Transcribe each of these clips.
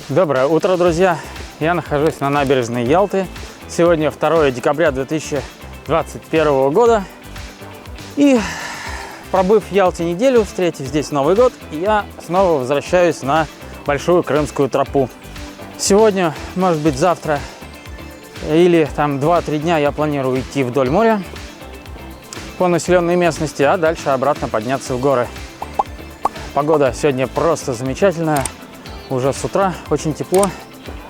Доброе утро, друзья! Я нахожусь на набережной Ялты. Сегодня 2 декабря 2021 года. И пробыв в Ялте неделю, встретив здесь Новый год, я снова возвращаюсь на Большую Крымскую тропу. Сегодня, может быть, завтра или там 2-3 дня я планирую идти вдоль моря по населенной местности, а дальше обратно подняться в горы. Погода сегодня просто замечательная. Уже с утра очень тепло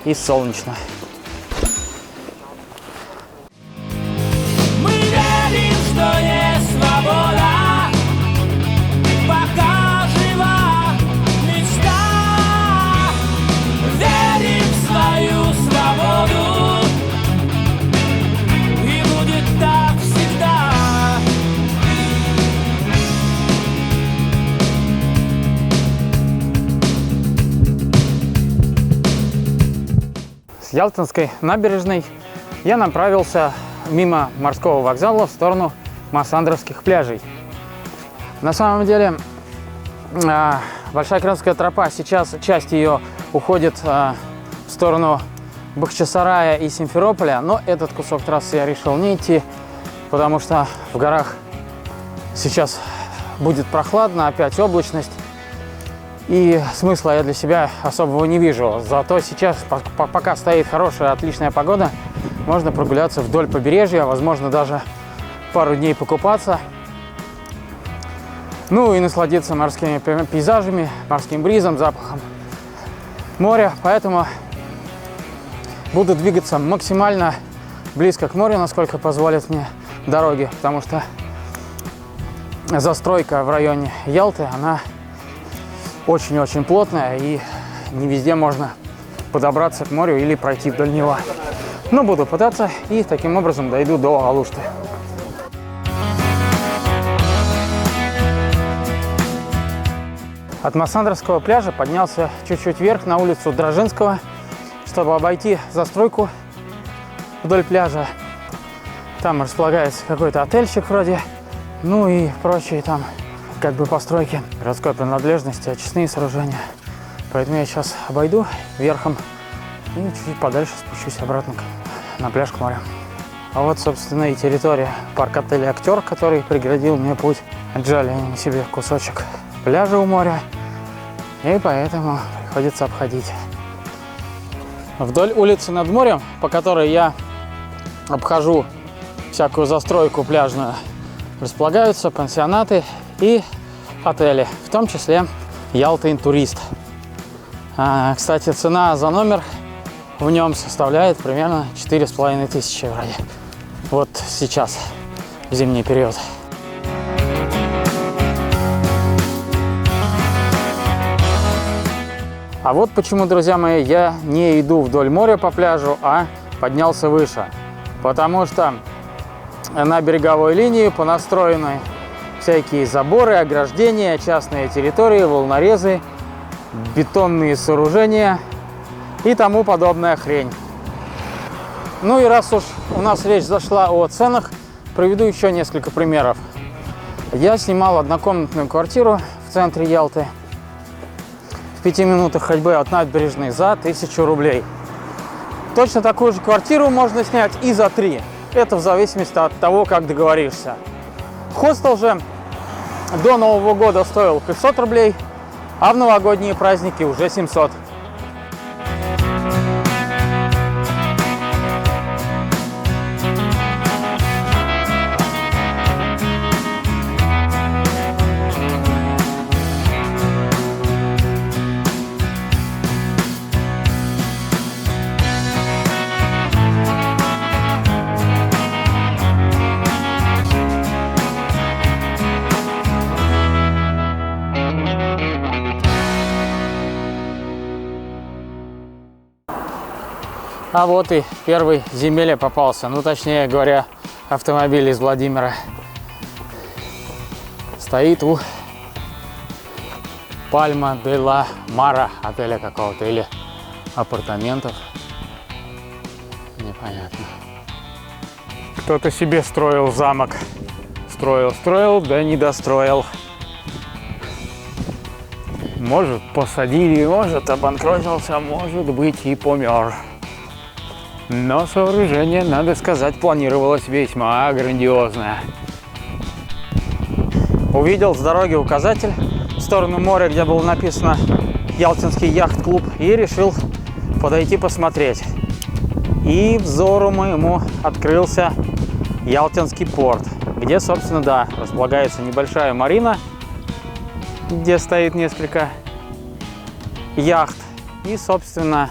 и солнечно. Мы верим, что есть свобода, пока жива мечта. Верим в свою свободу, и будет так всегда. С Ялтинской набережной я направился мимо морского вокзала в сторону Массандровских пляжей. На самом деле Большая Крымская тропа, сейчас часть ее уходит в сторону Бахчисарая и Симферополя, но этот кусок трассы я решил не идти, потому что в горах сейчас будет прохладно, опять облачность. И смысла я для себя особого не вижу. Зато сейчас, пока стоит хорошая, отличная погода, можно прогуляться вдоль побережья, возможно, даже пару дней покупаться. Ну и насладиться морскими пейзажами, морским бризом, запахом моря. Поэтому буду двигаться максимально близко к морю, насколько позволят мне дороги. Потому что застройка в районе Ялты, она очень-очень плотная, и не везде можно подобраться к морю или пройти вдоль него. Но буду пытаться, и таким образом дойду до Алушты. От Массандровского пляжа поднялся чуть-чуть вверх на улицу Дрожинского, чтобы обойти застройку вдоль пляжа. Там располагается какой-то отельчик вроде, ну и прочие там как бы постройки городской принадлежности, очистные сооружения. Поэтому я сейчас обойду верхом и чуть-чуть подальше спущусь обратно на пляж к морю. А вот, собственно, и территория парк-отеля «Актер», который преградил мне путь. Отжали они себе кусочек пляжа у моря, и поэтому приходится обходить. Вдоль улицы над морем, по которой я обхожу всякую застройку пляжную, располагаются пансионаты и отели, в том числе Ялта Интурист. Кстати, цена за номер в нем составляет примерно 4500 вроде. Вот сейчас, в зимний период. А вот почему, друзья мои, я не иду вдоль моря по пляжу, а поднялся выше. Потому что на береговой линии понастроены всякие заборы, ограждения, частные территории, волнорезы, бетонные сооружения и тому подобная хрень. Ну и раз уж у нас речь зашла о ценах, приведу еще несколько примеров. Я снимал однокомнатную квартиру в центре Ялты в 5 минутах ходьбы от набережной за 1000 рублей. Точно такую же квартиру можно снять и за 3. Это в зависимости от того, как договоришься. Хостел же до Нового года стоил 500 рублей, а в новогодние праздники уже 700. А вот и первый земеле попался, ну точнее говоря, автомобиль из Владимира. Стоит у Пальма де ла Мара отеля какого-то или апартаментов. Непонятно. Кто-то себе строил замок. Строил, да не достроил. Может, посадили, может, обанкротился, может быть, и помер. Но сооружение, надо сказать, планировалось весьма грандиозное. Увидел с дороги указатель в сторону моря, где было написано «Ялтинский яхт-клуб», и решил подойти посмотреть. И взору моему открылся Ялтинский порт, где, собственно, да, располагается небольшая марина, где стоит несколько яхт и, собственно,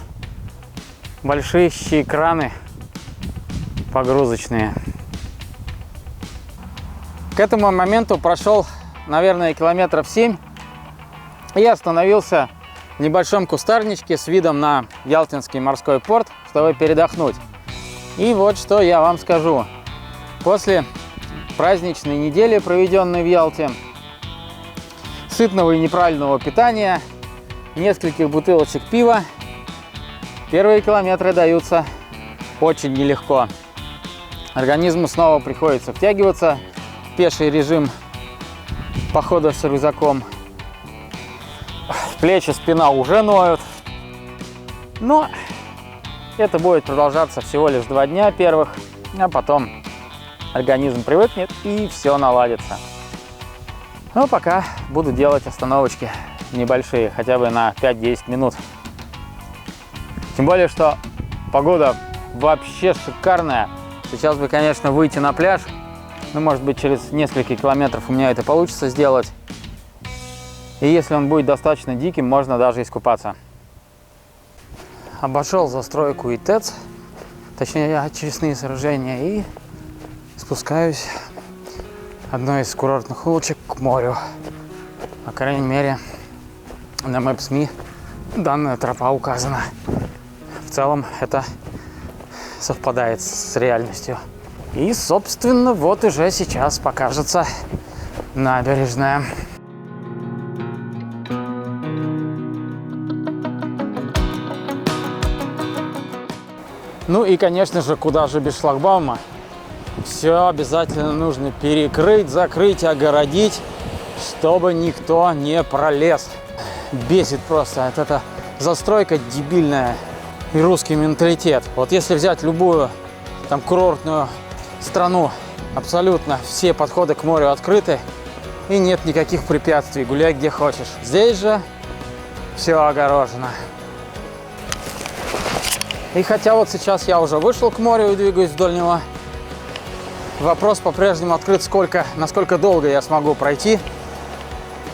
большие краны погрузочные. К этому моменту прошел, наверное, километров 7 и остановился в небольшом кустарничке с видом на Ялтинский морской порт, чтобы передохнуть. И вот что я вам скажу. После праздничной недели, проведенной в Ялте, сытного и неправильного питания, нескольких бутылочек пива, первые километры даются очень нелегко. Организму снова приходится втягиваться в пеший режим похода с рюкзаком. Плечи, спина уже ноют. Но это будет продолжаться всего лишь 2 дня первых, а потом организм привыкнет и все наладится. Но пока буду делать остановочки небольшие, хотя бы на 5-10 минут. Тем более, что погода вообще шикарная. Сейчас бы, конечно, выйти на пляж. Ну, может быть, через несколько километров у меня это получится сделать. И если он будет достаточно диким, можно даже искупаться. Обошел застройку и ТЭЦ, точнее, очистные сооружения, и спускаюсь одной из курортных улочек к морю. По крайней мере, на Maps.me данная тропа указана. В целом это совпадает с реальностью. И, собственно, вот уже сейчас покажется набережная. Ну и, конечно же, куда же без шлагбаума. Все обязательно нужно перекрыть, закрыть, огородить, чтобы никто не пролез. Бесит просто эта застройка дебильная и русский менталитет. Вот если взять любую там курортную страну, абсолютно все подходы к морю открыты и нет никаких препятствий, гуляй где хочешь. Здесь же все огорожено. И хотя вот сейчас я уже вышел к морю и двигаюсь вдоль него, вопрос по-прежнему открыт, насколько долго я смогу пройти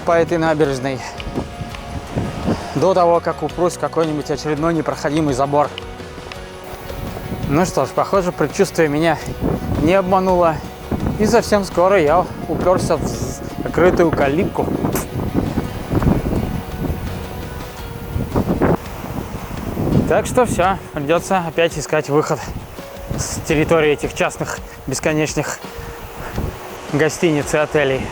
по этой набережной до того, как упрусь в какой-нибудь очередной непроходимый забор. Ну что ж, похоже, предчувствие меня не обмануло. И совсем скоро я уперся в закрытую калитку. Так что все, придется опять искать выход с территории этих частных бесконечных гостиниц и отелей.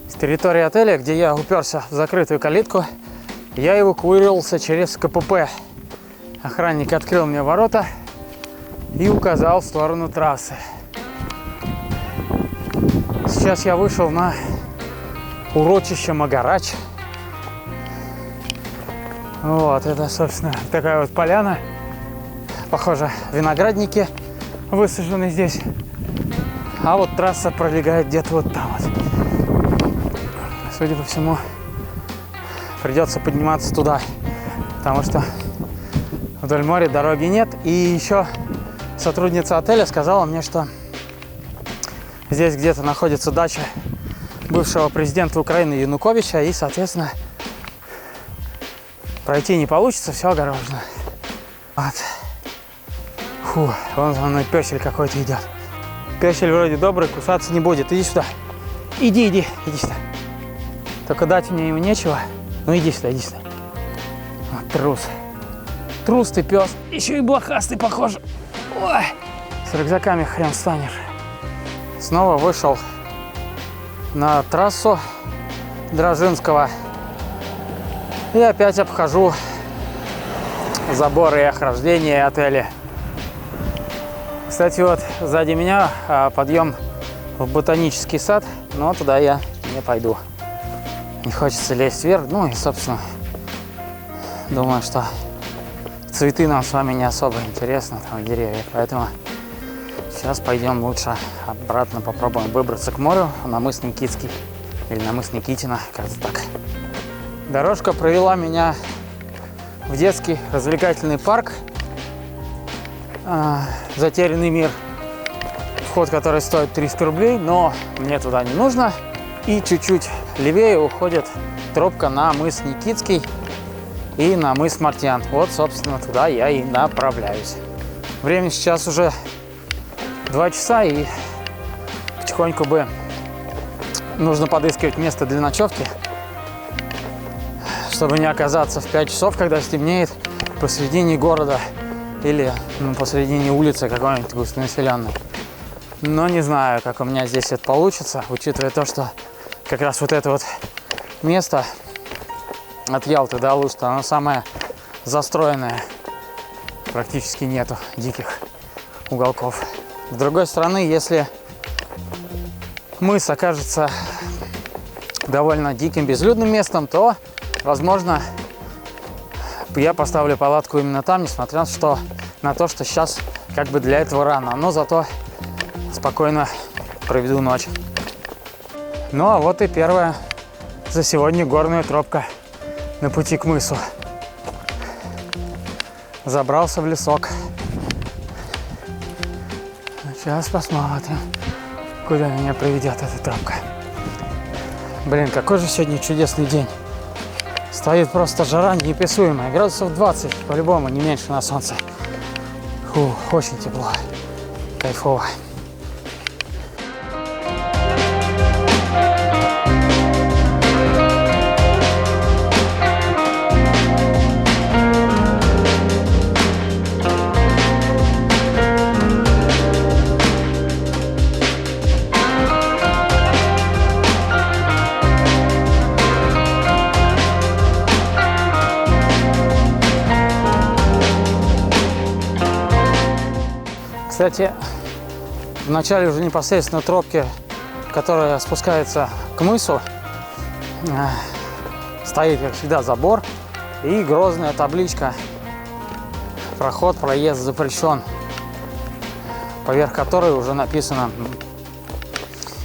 С территории отеля, где я уперся в закрытую калитку, я эвакуировался через КПП. Охранник открыл мне ворота и указал в сторону трассы. Сейчас я вышел на урочище Магарач. Вот, это, собственно, такая вот поляна. Похоже, виноградники высажены здесь. А вот трасса пролегает где-то вот там вот. Судя по всему, придется подниматься туда, потому что вдоль моря дороги нет. И еще сотрудница отеля сказала мне, что здесь где-то находится дача бывшего президента Украины Януковича, и, соответственно, пройти не получится, все огорожено. Вот. Фу, вон за мной пёсель какой-то идет. Пёсель вроде добрый, кусаться не будет. Иди сюда. Иди сюда. Только дать мне ему нечего. Ну иди сюда. Вот трус. Трус ты, пес. Еще и блохастый, похоже. Ой, с рюкзаками хрен станешь. Снова вышел на трассу, Дрожинского. И опять обхожу заборы и ограждения отеля. Кстати, вот сзади меня подъем в ботанический сад, но туда я не пойду. Не хочется лезть вверх. Ну и, собственно, думаю, что цветы нам с вами не особо интересны, там деревья. Поэтому сейчас пойдем лучше обратно, попробуем выбраться к морю на мыс Никитский. Или на мыс Никитина, как-то так. Дорожка провела меня в детский развлекательный парк «Затерянный мир», вход который стоит 300 рублей, но мне туда не нужно. И чуть-чуть левее уходит тропка на мыс Никитский и на мыс Мартьян. Вот, собственно, туда я и направляюсь. Время сейчас уже 2 часа, и потихоньку бы нужно подыскивать место для ночевки, чтобы не оказаться в 5 часов, когда стемнеет, посредине города или посредине улицы какой-нибудь густонаселенной. Но не знаю, как у меня здесь это получится, учитывая то, что как раз вот это вот место от Ялты до Алушты, оно самое застроенное. Практически нету диких уголков. С другой стороны, если мыс окажется довольно диким, безлюдным местом, то, возможно, я поставлю палатку именно там, несмотря на то, что сейчас как бы для этого рано. Но зато спокойно проведу ночь. Ну а вот и первая за сегодня горная тропка на пути к мысу. Забрался в лесок. Сейчас посмотрим, куда меня приведет эта тропка. Блин, какой же сегодня чудесный день. Стоит просто жара неописуемая. Градусов 20, по-любому, не меньше на солнце. Фу, очень тепло. Кайфово. Кстати, в начале уже непосредственно тропки, которая спускается к мысу, стоит, как всегда, забор и грозная табличка «Проход, проезд запрещен», поверх которой уже написано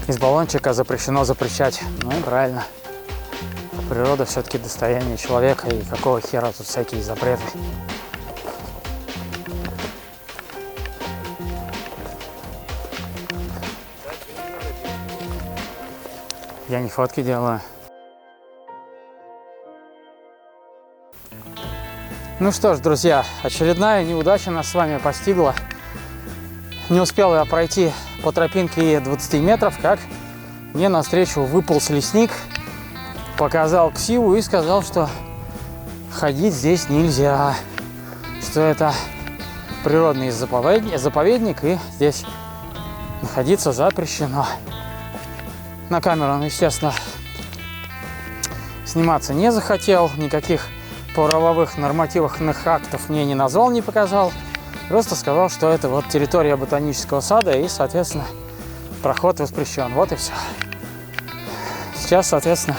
«Из баллончика запрещено запрещать». Ну и правильно. Природа все-таки достояние человека, и какого хера тут всякие запреты. Я не фотки делаю. Ну что ж, друзья, очередная неудача нас с вами постигла. Не успел я пройти по тропинке 20 метров, как мне навстречу выполз лесник, показал ксиву и сказал, что ходить здесь нельзя, что это природный заповедник и здесь находиться запрещено. На камеру он, естественно, сниматься не захотел, никаких правовых нормативных актов мне не назвал, не показал. Просто сказал, что это вот территория ботанического сада и, соответственно, проход воспрещен. Вот и все. Сейчас, соответственно,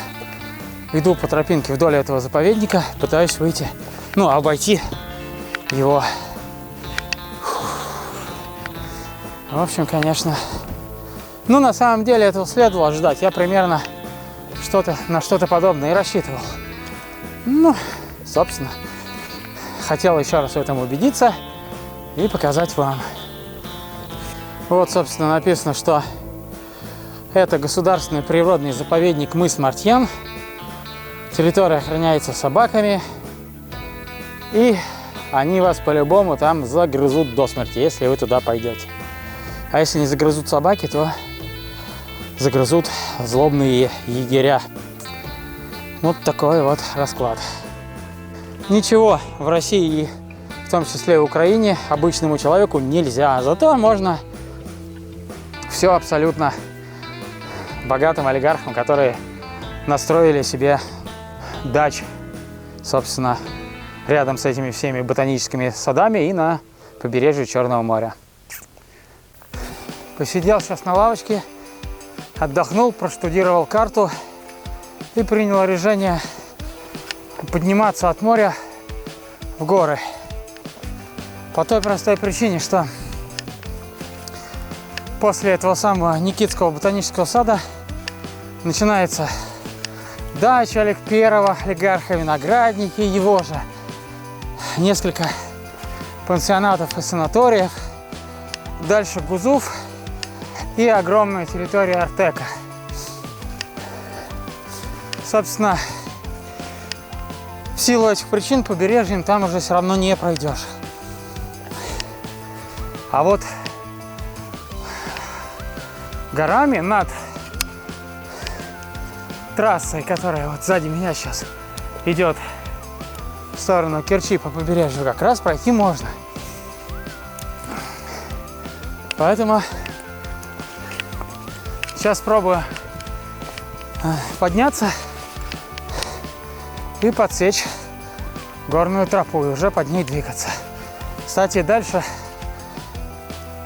иду по тропинке вдоль этого заповедника, пытаюсь выйти, обойти его. В общем, конечно... на самом деле этого следовало ждать. Я примерно на что-то подобное и рассчитывал. Собственно, хотел еще раз в этом убедиться и показать вам. Вот, собственно, написано, что это государственный природный заповедник мыс Мартьян. Территория охраняется собаками. И они вас по-любому там загрызут до смерти, если вы туда пойдете. А если не загрызут собаки, то загрызут злобные егеря. Вот такой вот расклад. Ничего в России, в том числе и в Украине, обычному человеку нельзя. Зато можно все абсолютно богатым олигархам, которые настроили себе дач, собственно, рядом с этими всеми ботаническими садами и на побережье Черного моря. Посидел сейчас на лавочке, отдохнул, проштудировал карту и принял решение подниматься от моря в горы. По той простой причине, что после этого самого Никитского ботанического сада начинается дача Олег Первого, олигарха, виноградники, его же несколько пансионатов и санаториев, дальше Гузуф и огромная территория Артека. Собственно, в силу этих причин побережьем там уже все равно не пройдешь. А вот горами над трассой, которая вот сзади меня сейчас идет в сторону Керчи по побережью, как раз пройти можно. Поэтому сейчас пробую подняться и подсечь горную тропу и уже под ней двигаться. Кстати, дальше,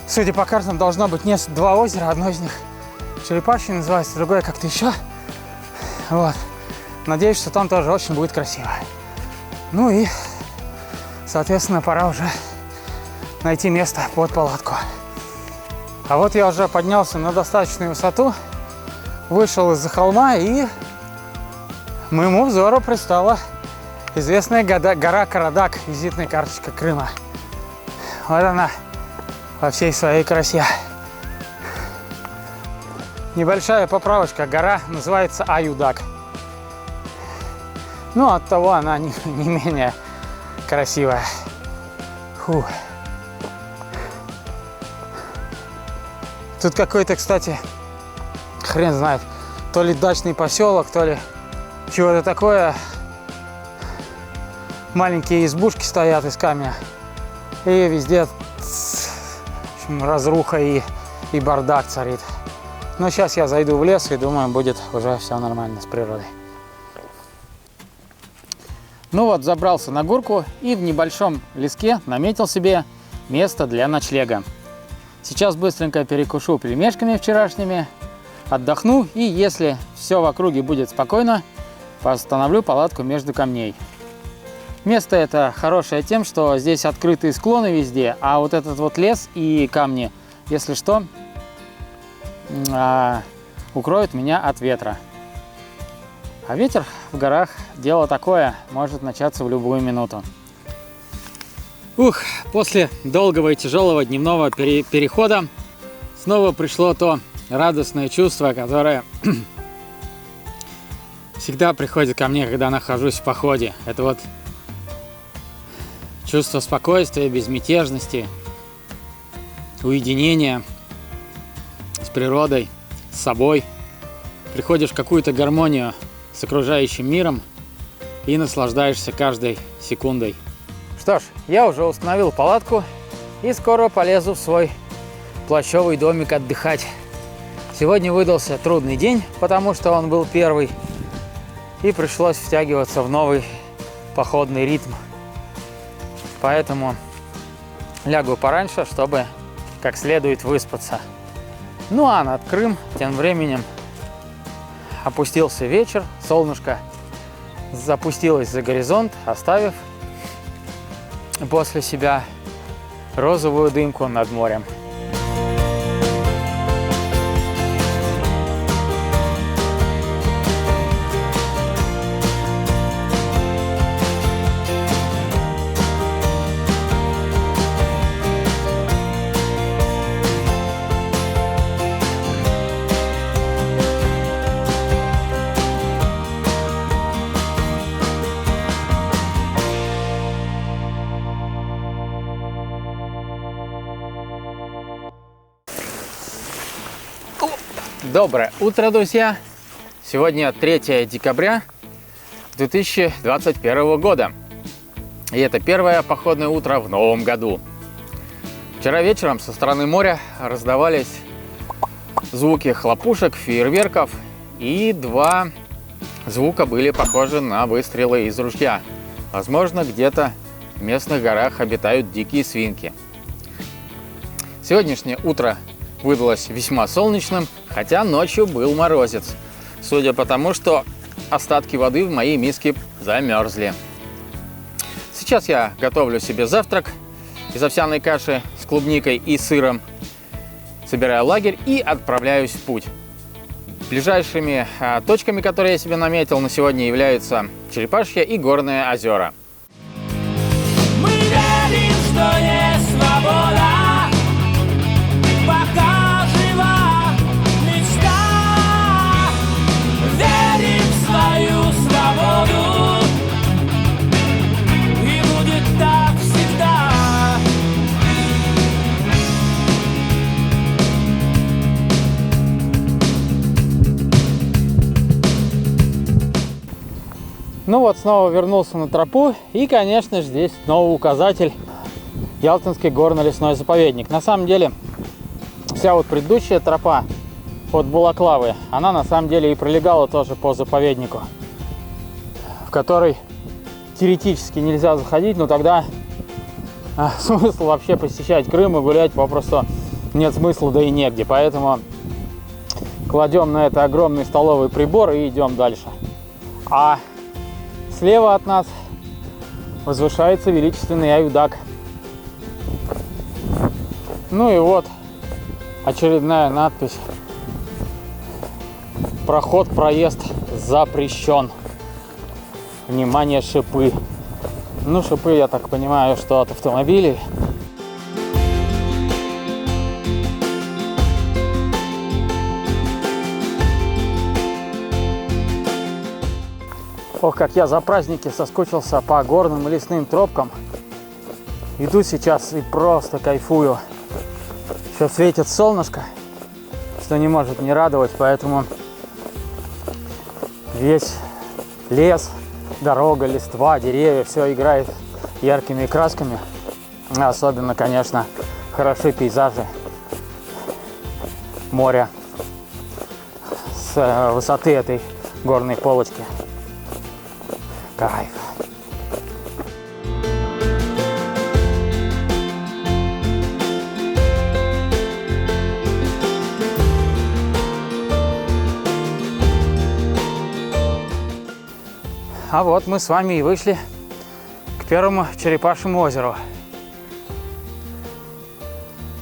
судя по картам, должно быть два озера. Одно из них Черепашье называется, другое как-то еще. Вот. Надеюсь, что там тоже очень будет красиво. Ну и, соответственно, пора уже найти место под палатку. А вот я уже поднялся на достаточную высоту, вышел из-за холма, и моему взору предстала известная гора Карадак, визитная карточка Крыма. Вот она во всей своей красе. Небольшая поправочка, гора называется Аюдак. Ну, оттого она не менее красивая. Фу. Тут какой-то, кстати, хрен знает, то ли дачный поселок, то ли чего-то такое. Маленькие избушки стоят из камня. И везде, в общем, разруха и бардак царит. Но сейчас я зайду в лес и думаю, будет уже все нормально с природой. Ну вот, забрался на горку и в небольшом леске наметил себе место для ночлега. Сейчас быстренько перекушу пельмешками вчерашними, отдохну, и если все в округе будет спокойно, поставлю палатку между камней. Место это хорошее тем, что здесь открытые склоны везде, а вот этот вот лес и камни, если что, укроют меня от ветра. А ветер в горах дело такое, может начаться в любую минуту. После долгого и тяжелого дневного перехода снова пришло то радостное чувство, которое всегда приходит ко мне, когда нахожусь в походе. Это вот чувство спокойствия, безмятежности, уединения с природой, с собой. Приходишь в какую-то гармонию с окружающим миром и наслаждаешься каждой секундой. Что ж, я уже установил палатку и скоро полезу в свой плащевый домик отдыхать. Сегодня выдался трудный день, потому что он был первый, и пришлось втягиваться в новый походный ритм. Поэтому лягу пораньше, чтобы как следует выспаться. Ну а над Крым тем временем опустился вечер, солнышко запустилось за горизонт, оставив после себя розовую дымку над морем. Доброе утро, друзья! Сегодня 3 декабря 2021 года. И это первое походное утро в новом году. Вчера вечером со стороны моря раздавались звуки хлопушек, фейерверков и два звука были похожи на выстрелы из ружья. Возможно, где-то в местных горах обитают дикие свинки. Сегодняшнее утро выдалось весьма солнечным, хотя ночью был морозец, судя по тому, что остатки воды в моей миске замерзли. Сейчас я готовлю себе завтрак из овсяной каши с клубникой и сыром, собираю лагерь и отправляюсь в путь. Ближайшими точками, которые я себе наметил на сегодня, являются Черепашье и Горные озера. Мы верим, что есть свобода, пока жива мечта. Верим в свою свободу, и будет так всегда. Ну вот, снова вернулся на тропу, и, конечно же, здесь новый указатель — Ялтинский горно-лесной заповедник. На самом деле, вся вот предыдущая тропа от Балаклавы, она на самом деле и пролегала тоже по заповеднику, в который теоретически нельзя заходить, но тогда смысл вообще посещать Крым и гулять попросту нет смысла, да и негде. Поэтому кладем на это огромный столовый прибор и идем дальше. А слева от нас возвышается величественный Аюдак. Ну и вот очередная надпись: проход, проезд запрещен. Внимание, шипы. Ну, шипы, я так понимаю, что от автомобилей. Ох, как я за праздники соскучился по горным и лесным тропкам. Иду сейчас и просто кайфую. Еще светит солнышко, что не может не радовать, поэтому весь лес, дорога, листва, деревья, все играет яркими красками. Особенно, конечно, хороши пейзажи моря с высоты этой горной полочки. Кайф. А вот мы с вами и вышли к первому Черепашьему озеру.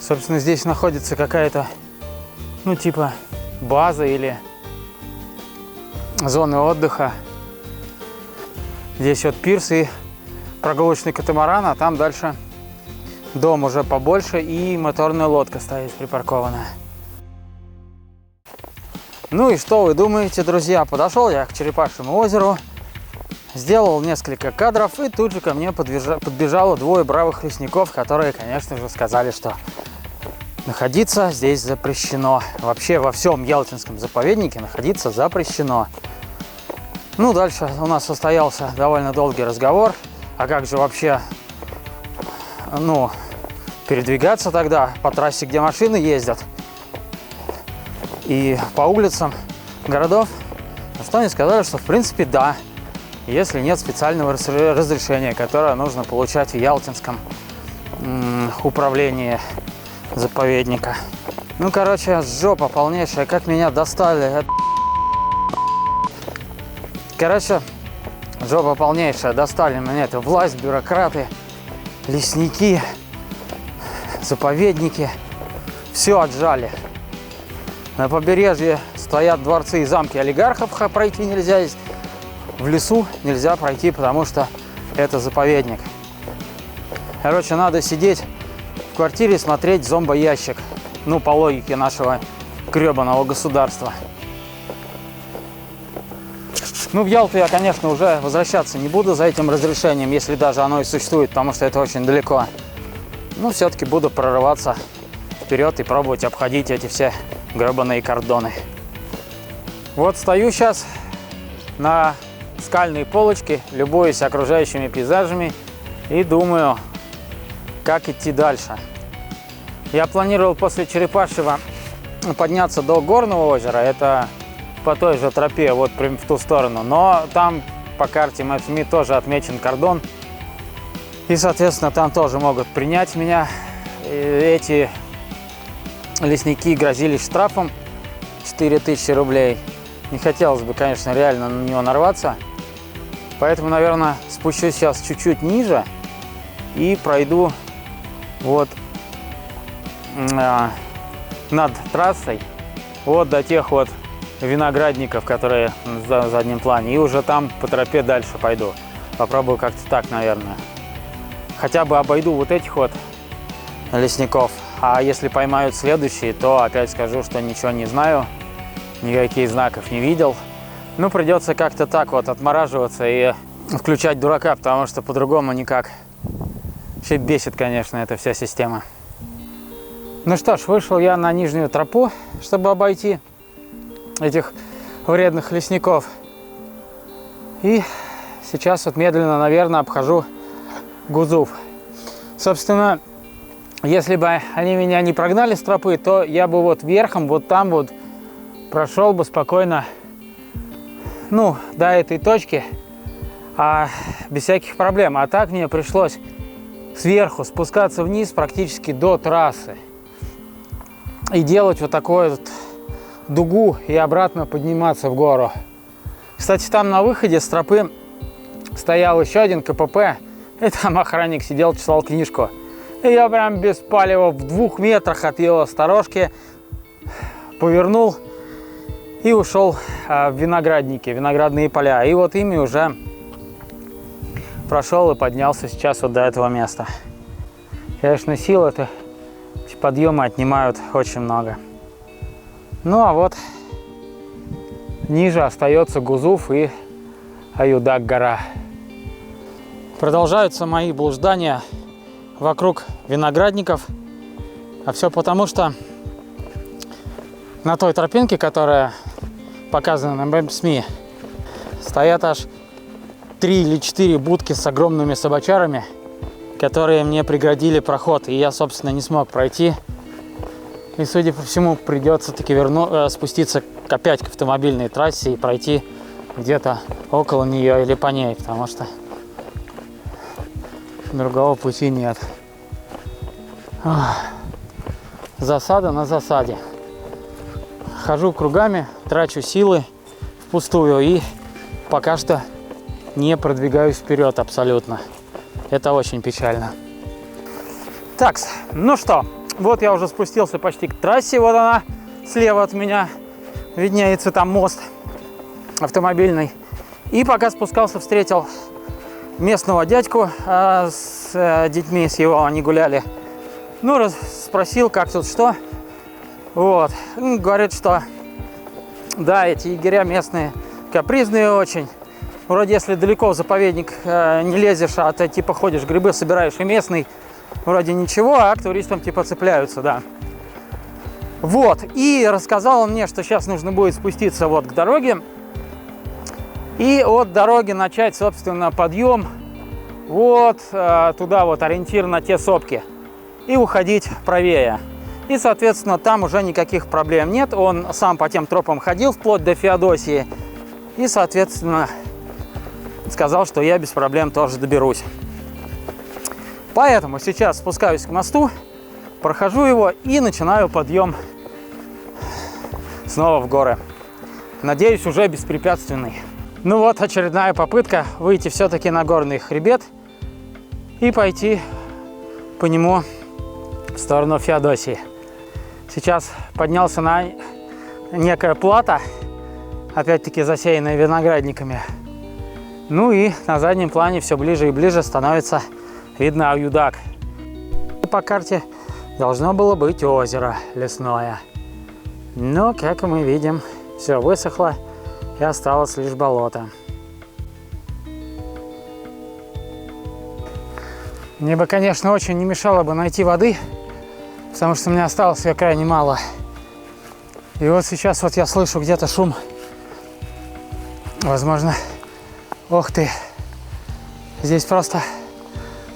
Собственно, здесь находится какая-то, ну, типа база или зона отдыха. Здесь вот пирс и прогулочный катамаран, а там дальше дом уже побольше и моторная лодка стоит припаркованная. Ну и что вы думаете, друзья? Подошел я к Черепашьему озеру, сделал несколько кадров, и тут же ко мне подбежало двое бравых лесников, которые, конечно же, сказали, что находиться здесь запрещено. Вообще во всем Ялтинском заповеднике находиться запрещено. Ну, дальше у нас состоялся довольно долгий разговор, а как же вообще, ну, передвигаться тогда по трассе, где машины ездят, и по улицам городов. На что они сказали, что в принципе да, если нет специального разрешения, которое нужно получать в Ялтинском управлении заповедника. Ну, короче, жопа полнейшая, как меня достали. Короче, жопа полнейшая, достали меня. Это власть, бюрократы, лесники, заповедники. Все отжали. На побережье стоят дворцы и замки олигархов, пройти нельзя. Здесь в лесу нельзя пройти, потому что это заповедник. Короче, надо сидеть в квартире и смотреть зомбоящик. Ну, по логике нашего гребаного государства. Ну, в Ялту я, конечно, уже возвращаться не буду за этим разрешением, если даже оно и существует, потому что это очень далеко. Но все-таки буду прорываться вперед и пробовать обходить эти все гребаные кордоны. Вот стою сейчас на скальной полочке, любуюсь окружающими пейзажами и думаю, как идти дальше. Я планировал после Черепашьего подняться до Горного озера. Это по той же тропе, вот прям в ту сторону. Но там по карте Maps.me тоже отмечен кордон. И, соответственно, там тоже могут принять меня. И эти лесники грозились штрафом 4000 рублей. Не хотелось бы, конечно, реально на него нарваться. Поэтому, наверное, спущусь сейчас чуть-чуть ниже и пройду вот над трассой вот до тех вот виноградников, которые на заднем плане. И уже там по тропе дальше пойду. Попробую как-то так, наверное. Хотя бы обойду вот этих вот лесников. А если поймают следующие, то опять скажу, что ничего не знаю. Никаких знаков не видел. Ну, придется как-то так вот отмораживаться и включать дурака, потому что по-другому никак. Вообще бесит, конечно, эта вся система. Ну что ж, вышел я на нижнюю тропу, чтобы обойти этих вредных лесников. И сейчас вот медленно, наверное, обхожу Гузув. Собственно, если бы они меня не прогнали с тропы, то я бы вот верхом, вот там вот прошел бы спокойно, ну, до этой точки, без всяких проблем. А так мне пришлось сверху спускаться вниз практически до трассы и делать вот такую вот дугу и обратно подниматься в гору. Кстати, там на выходе с тропы стоял еще один КПП, и там охранник сидел, читал книжку. И я прям без палева в 2 метрах от его сторожки повернул и ушел в виноградники, виноградные поля. И вот ими уже прошел и поднялся сейчас вот до этого места. Конечно, сил эти подъемы отнимают очень много. Ну а вот ниже остается Гузув и Аюдак гора. Продолжаются мои блуждания вокруг виноградников. А все потому, что на той тропинке, которая показана на Maps.me, стоят аж 3 или 4 будки с огромными собачарами, которые мне преградили проход. И я, собственно, не смог пройти. И, судя по всему, придется таки спуститься опять к автомобильной трассе и пройти где-то около нее или по ней, потому что другого пути нет. Засада на засаде. Хожу кругами, трачу силы впустую и пока что не продвигаюсь вперед абсолютно. Это очень печально. Так, ну что, вот я уже спустился почти к трассе. Вот она слева от меня. Виднеется там мост автомобильный. И пока спускался, встретил местного дядьку с детьми, с его, они гуляли. Ну, спросил, как тут что. Вот. Говорит, что да, эти егеря местные капризные очень. Вроде, если далеко в заповедник не лезешь, а ты типа ходишь, грибы собираешь, и местный вроде ничего, а к туристам типа цепляются, да. Вот. И рассказал он мне, что сейчас нужно будет спуститься вот к дороге. И от дороги начать, собственно, подъем вот туда вот, ориентир на те сопки. И уходить правее. И, соответственно, там уже никаких проблем нет. Он сам по тем тропам ходил вплоть до Феодосии. И, соответственно, сказал, что я без проблем тоже доберусь. Поэтому сейчас спускаюсь к мосту, прохожу его и начинаю подъем снова в горы. Надеюсь, уже беспрепятственный. Ну вот, очередная попытка выйти все-таки на горный хребет и пойти по нему в сторону Феодосии. Сейчас поднялся на некое плато, опять-таки засеянное виноградниками. Ну и на заднем плане все ближе и ближе становится видно Аюдак. По карте должно было быть озеро лесное. Но, как мы видим, все высохло и осталось лишь болото. Мне бы, конечно, очень не мешало бы найти воды, потому что у меня осталось ее крайне мало. И вот сейчас вот я слышу где-то шум. Возможно, ох ты, здесь просто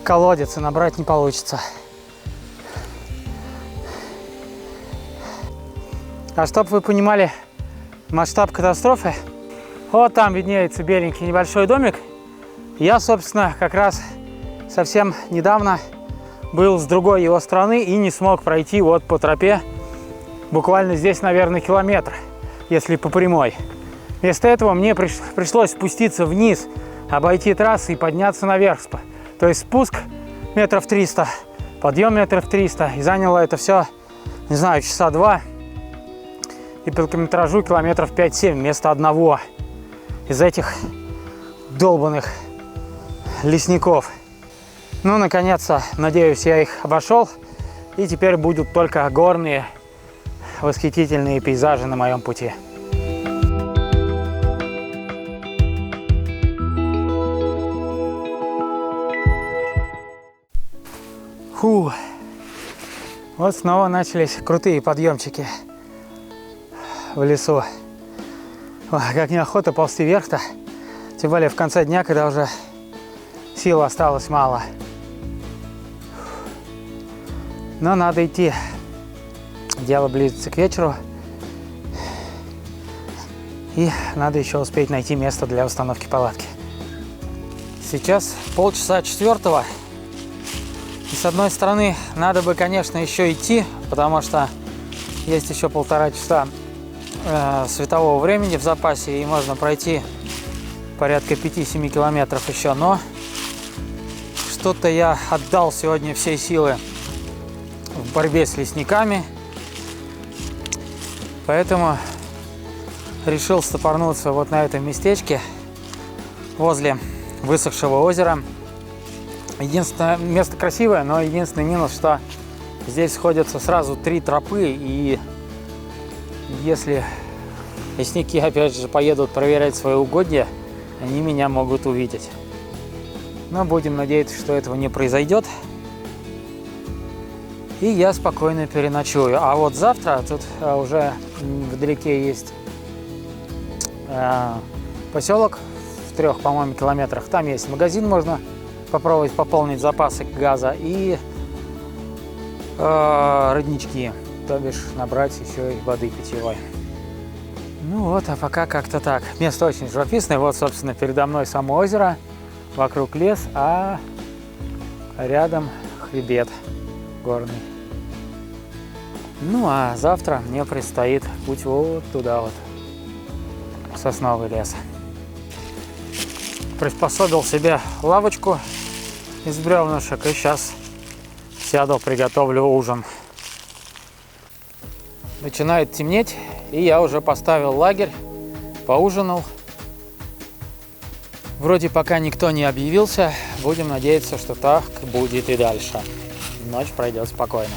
колодец, и набрать не получится. А чтоб вы понимали, масштаб катастрофы. Вот там виднеется беленький небольшой домик. Я, собственно, как раз совсем недавно был с другой его стороны и не смог пройти вот по тропе. Буквально здесь, наверное, километр, если по прямой. Вместо этого мне пришлось спуститься вниз, обойти трассу и подняться наверх. То есть спуск метров 300, подъем метров 300. И заняло это все, не знаю, часа 2. И по километражу километров 5-7 вместо одного из этих долбанных лесников. Ну, наконец-то, надеюсь, я их обошел. И теперь будут только горные восхитительные пейзажи на моем пути. Фу. Вот снова начались крутые подъемчики в лесу. Ой, как неохота ползти вверх-то. Тем более в конце дня, когда уже сил осталось мало. Но надо идти. Дело близится к вечеру. И надо еще успеть найти место для установки палатки. Сейчас полчаса 4-го. И с одной стороны, надо бы, конечно, еще идти, потому что есть еще 1,5 часа светового времени в запасе, и можно пройти порядка 5-7 километров еще. Но что-то я отдал сегодня все силы в борьбе с лесниками, поэтому решил стопорнуться вот на этом местечке возле высохшего озера. Единственное, место красивое, но единственный минус, что здесь сходятся сразу 3 тропы, и если лесники опять же поедут проверять свои угодья, они меня могут увидеть. Но будем надеяться, что этого не произойдет. И я спокойно переночую. А вот завтра тут уже вдалеке есть поселок в 3, по-моему, километрах. Там есть магазин, можно попробовать пополнить запасы газа и роднички, то бишь набрать еще и воды питьевой. Ну вот, а пока как-то так. Место очень живописное. Вот, собственно, передо мной само озеро, вокруг лес, а рядом хребет горный. Ну а завтра мне предстоит путь вот туда вот, в сосновый лес. Приспособил себе лавочку из бревнышек и сейчас сяду, приготовлю ужин. Начинает темнеть, и я уже поставил лагерь, поужинал. Вроде пока никто не объявился, будем надеяться, что так будет и дальше. Ночь пройдет спокойно.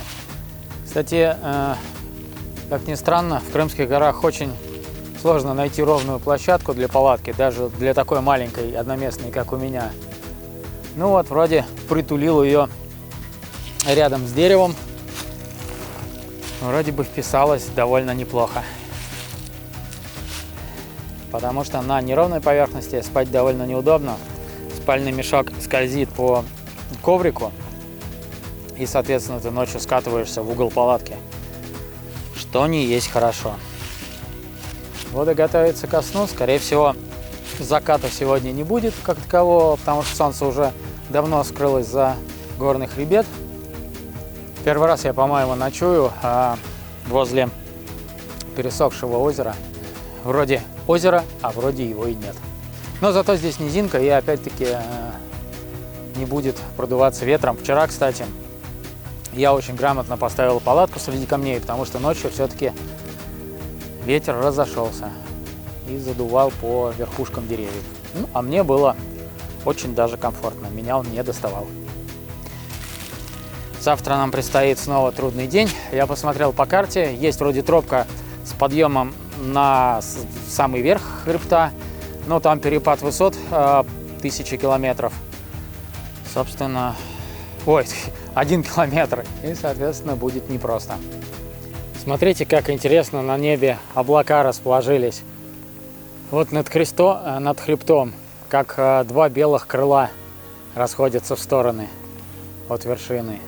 Кстати, как ни странно, в Крымских горах очень сложно найти ровную площадку для палатки, даже для такой маленькой, одноместной, как у меня. Ну вот, вроде притулил ее рядом с деревом. Вроде бы вписалось довольно неплохо. Потому что на неровной поверхности спать довольно неудобно. Спальный мешок скользит по коврику. И, соответственно, ты ночью скатываешься в угол палатки. Что не есть хорошо. Вот и готовится ко сну. Скорее всего, заката сегодня не будет как такового, потому что солнце уже давно скрылось за горный хребет. Первый раз я, по-моему, ночую возле пересохшего озера. Вроде озера, а вроде его и нет. Но зато здесь низинка, и опять-таки не будет продуваться ветром. Вчера, кстати, я очень грамотно поставил палатку среди камней, потому что ночью все-таки ветер разошелся и задувал по верхушкам деревьев. Ну, а мне было очень даже комфортно, меня он не доставал. Завтра нам предстоит снова трудный день. Я посмотрел по карте, есть вроде тропка с подъемом на самый верх хребта, но там перепад высот 1000 километров. Собственно, 1 километр, и, соответственно, будет непросто. Смотрите, как интересно на небе облака расположились. Вот над хребтом, как 2 белых крыла расходятся в стороны от вершины.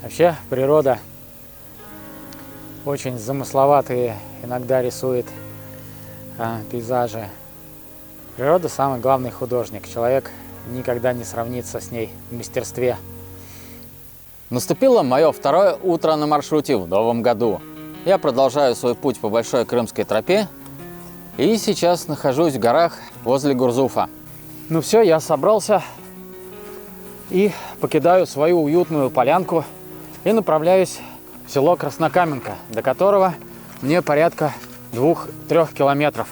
Вообще природа очень замысловатые иногда рисует пейзажи. Природа самый главный художник. Человек никогда не сравнится с ней в мастерстве. Наступило мое второе утро на маршруте в новом году. Я продолжаю свой путь по Большой Крымской тропе и сейчас нахожусь в горах возле Гурзуфа. Ну все, я собрался и покидаю свою уютную полянку и направляюсь в село Краснокаменка, до которого мне порядка 2-3 километров.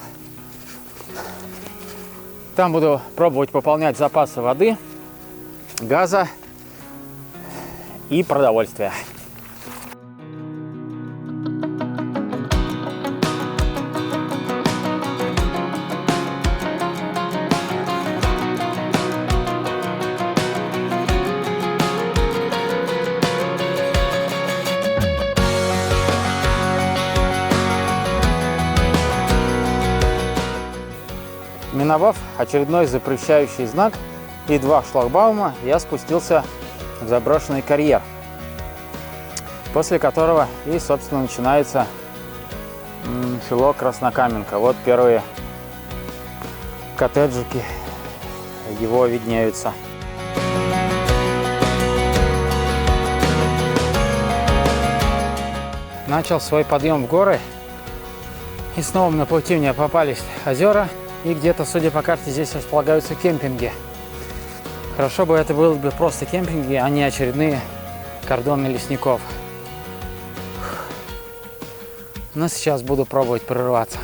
Там буду пробовать пополнять запасы воды, газа и продовольствия. Миновав очередной запрещающий знак и 2 шлагбаума, я спустился в заброшенный карьер, после которого и, собственно, начинается село Краснокаменка. Вот первые коттеджики его виднеются. Начал свой подъем в горы, и снова на пути мне попались озера. И где-то, судя по карте, здесь располагаются кемпинги. Хорошо бы это было бы просто кемпинги, а не очередные кордоны лесников. Но сейчас буду пробовать прорываться.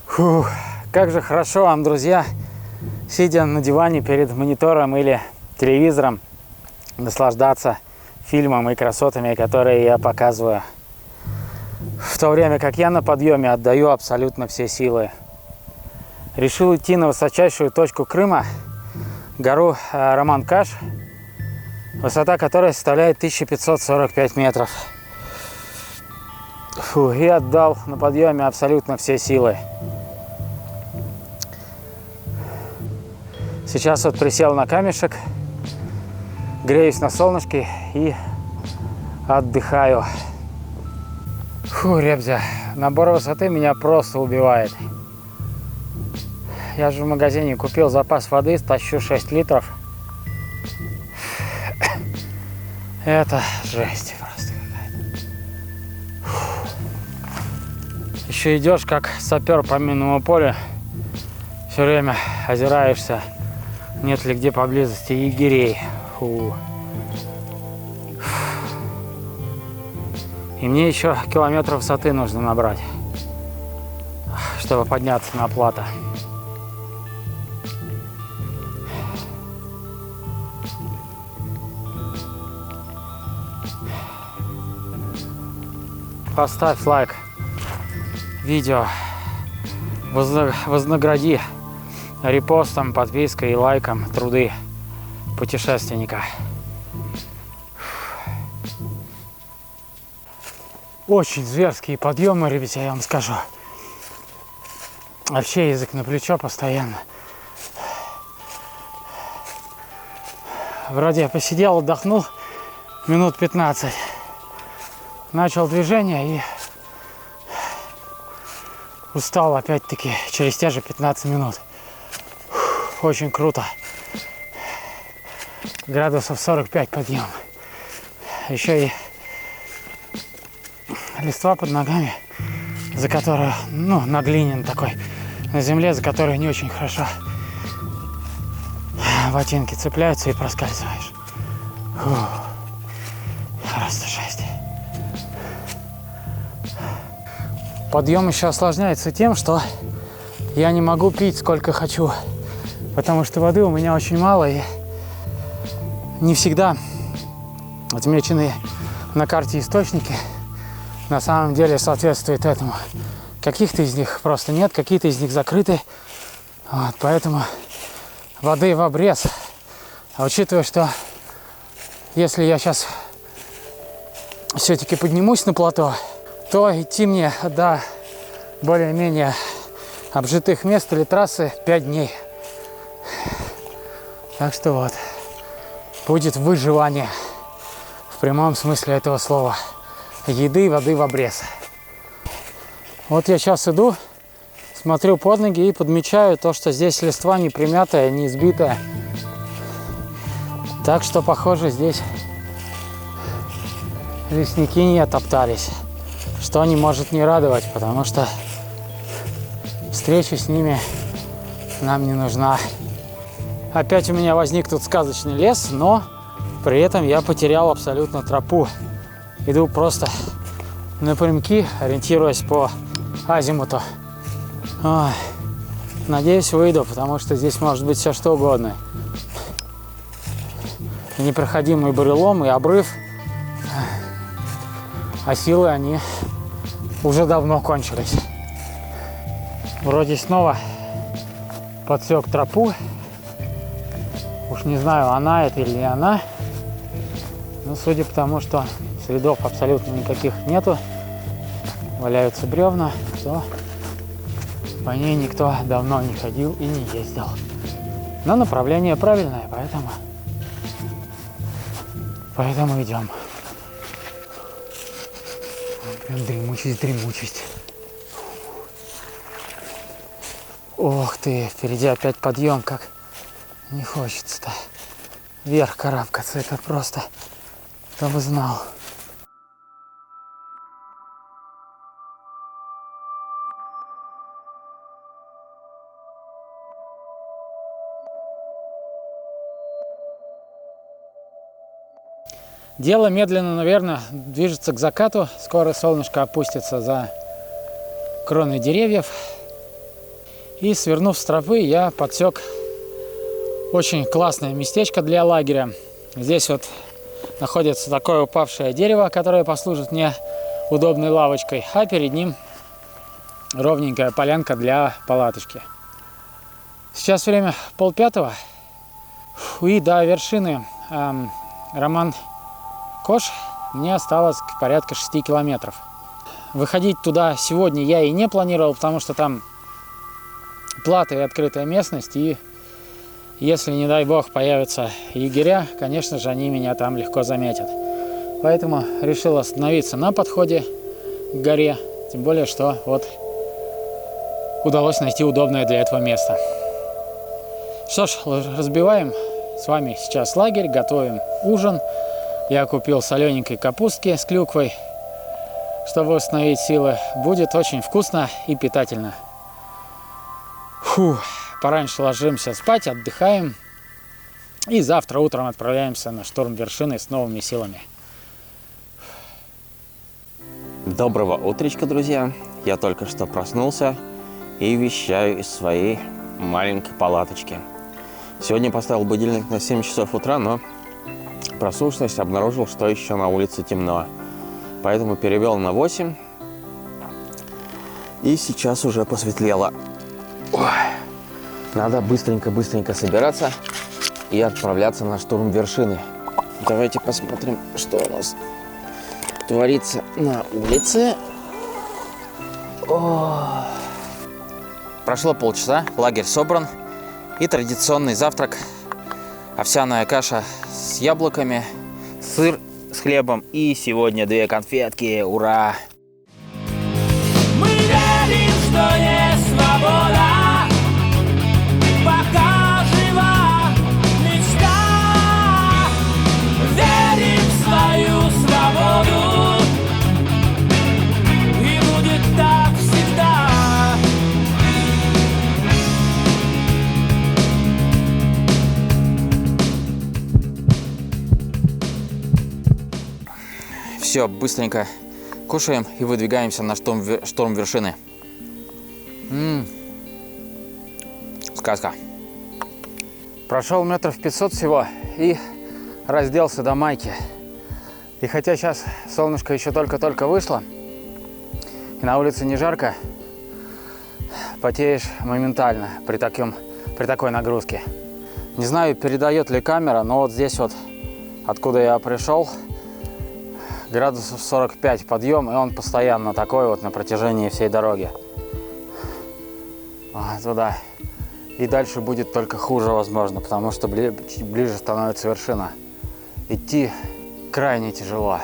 Фух, как же хорошо вам, друзья, сидя на диване перед монитором или телевизором, наслаждаться фильмом и красотами, которые я показываю. В то время как я на подъеме отдаю абсолютно все силы. Решил идти на высочайшую точку Крыма, гору Роман-Каш, высота которой составляет 1545 метров. Фу, и отдал на подъеме абсолютно все силы. Сейчас вот присел на камешек, греюсь на солнышке и отдыхаю. Фу, ребзя, набор высоты меня просто убивает. Я же в магазине купил запас воды, тащу 6 литров. Это жесть просто какая-то. Еще идешь как сапер по минному полю, все время озираешься, нет ли где поблизости егерей. Фу. И мне еще километр высоты нужно набрать, чтобы подняться на плато. Поставь лайк видео, вознагради репостом, подпиской и лайком труды путешественника. Очень зверские подъемы, ребята, я вам скажу. Вообще язык на плечо постоянно. Вроде я посидел, отдохнул минут 15. Начал движение и устал опять-таки через те же 15 минут. Очень круто. Градусов 45 подъем. Еще и листва под ногами, за которую, наглинен такой, на земле, за которую не очень хорошо ботинки цепляются и проскальзываешь. Фух. Просто жесть. Подъем еще осложняется тем, что я не могу пить сколько хочу, потому что воды у меня очень мало, и не всегда отмеченные на карте источники на самом деле соответствуют этому. Каких-то из них просто нет, какие-то из них закрыты. Вот, поэтому воды в обрез. А учитывая, что если я сейчас все-таки поднимусь на плато, то идти мне до более-менее обжитых мест или трассы 5 дней. Так что вот, будет выживание в прямом смысле этого слова. Еды и воды в обрез. Вот я сейчас иду, смотрю под ноги и подмечаю то, что здесь листва не примятая, не избитая. Так что, похоже, здесь лесники не отоптались. Что не может не радовать, потому что встреча с ними нам не нужна. Опять у меня возник тут сказочный лес, но при этом я потерял абсолютно тропу. Иду просто напрямки, ориентируясь по азимуту. Ой, надеюсь, выйду, потому что здесь может быть все что угодно. И непроходимый бурелом, и обрыв. А силы они уже давно кончились. Вроде снова подсек тропу. Уж не знаю, она это или не она. Но судя по тому, что следов абсолютно никаких нету, валяются бревна, то по ней никто давно не ходил и не ездил. Но направление правильное, поэтому идем. Прям дремучесть. Ох ты, впереди опять подъем, как не хочется-то. Вверх карабкаться, это просто, кто бы знал. Дело медленно, наверное, движется к закату. Скоро солнышко опустится за кроны деревьев. И, свернув с тропы, я подсек очень классное местечко для лагеря. Здесь вот находится такое упавшее дерево, которое послужит мне удобной лавочкой, а перед ним ровненькая полянка для палаточки. Сейчас время 4:30, и до вершины Роман Кош мне осталось порядка 6 километров. Выходить туда сегодня я и не планировал, потому что там плато и открытая местность, и если, не дай бог, появятся егеря, конечно же, они меня там легко заметят. Поэтому решил остановиться на подходе к горе, тем более, что вот удалось найти удобное для этого место. Что ж, разбиваем с вами сейчас лагерь, готовим ужин. Я купил солененькой капустки с клюквой, чтобы восстановить силы. Будет очень вкусно и питательно. Пораньше ложимся спать, отдыхаем. И завтра утром отправляемся на штурм вершины с новыми силами. Доброго утречка, друзья! Я только что проснулся и вещаю из своей маленькой палаточки. Сегодня поставил будильник на 7 часов утра, но проснувшись, обнаружил, что еще на улице темно. Поэтому перевел на 8. И сейчас уже посветлело. Ой. Надо быстренько собираться и отправляться на штурм вершины. Давайте посмотрим, что у нас творится на улице. Прошло полчаса, лагерь собран. И традиционный завтрак. Овсяная каша с яблоками, сыр с хлебом и сегодня 2 конфетки. Ура! Мы верим, что есть свобода, пока жива мечта. Верим в свою свободу, и будет так всегда. Все, быстренько кушаем и выдвигаемся на штурм вершины. Сказка. Прошел метров 500 всего и разделся до майки. И хотя сейчас солнышко еще только-только вышло, и на улице не жарко, потеешь моментально при такой нагрузке. Не знаю, передает ли камера, но вот здесь вот откуда я пришел, градусов 45 подъем, и он постоянно такой вот на протяжении всей дороги. Туда. И дальше будет только хуже, возможно, потому что ближе становится вершина. Идти крайне тяжело.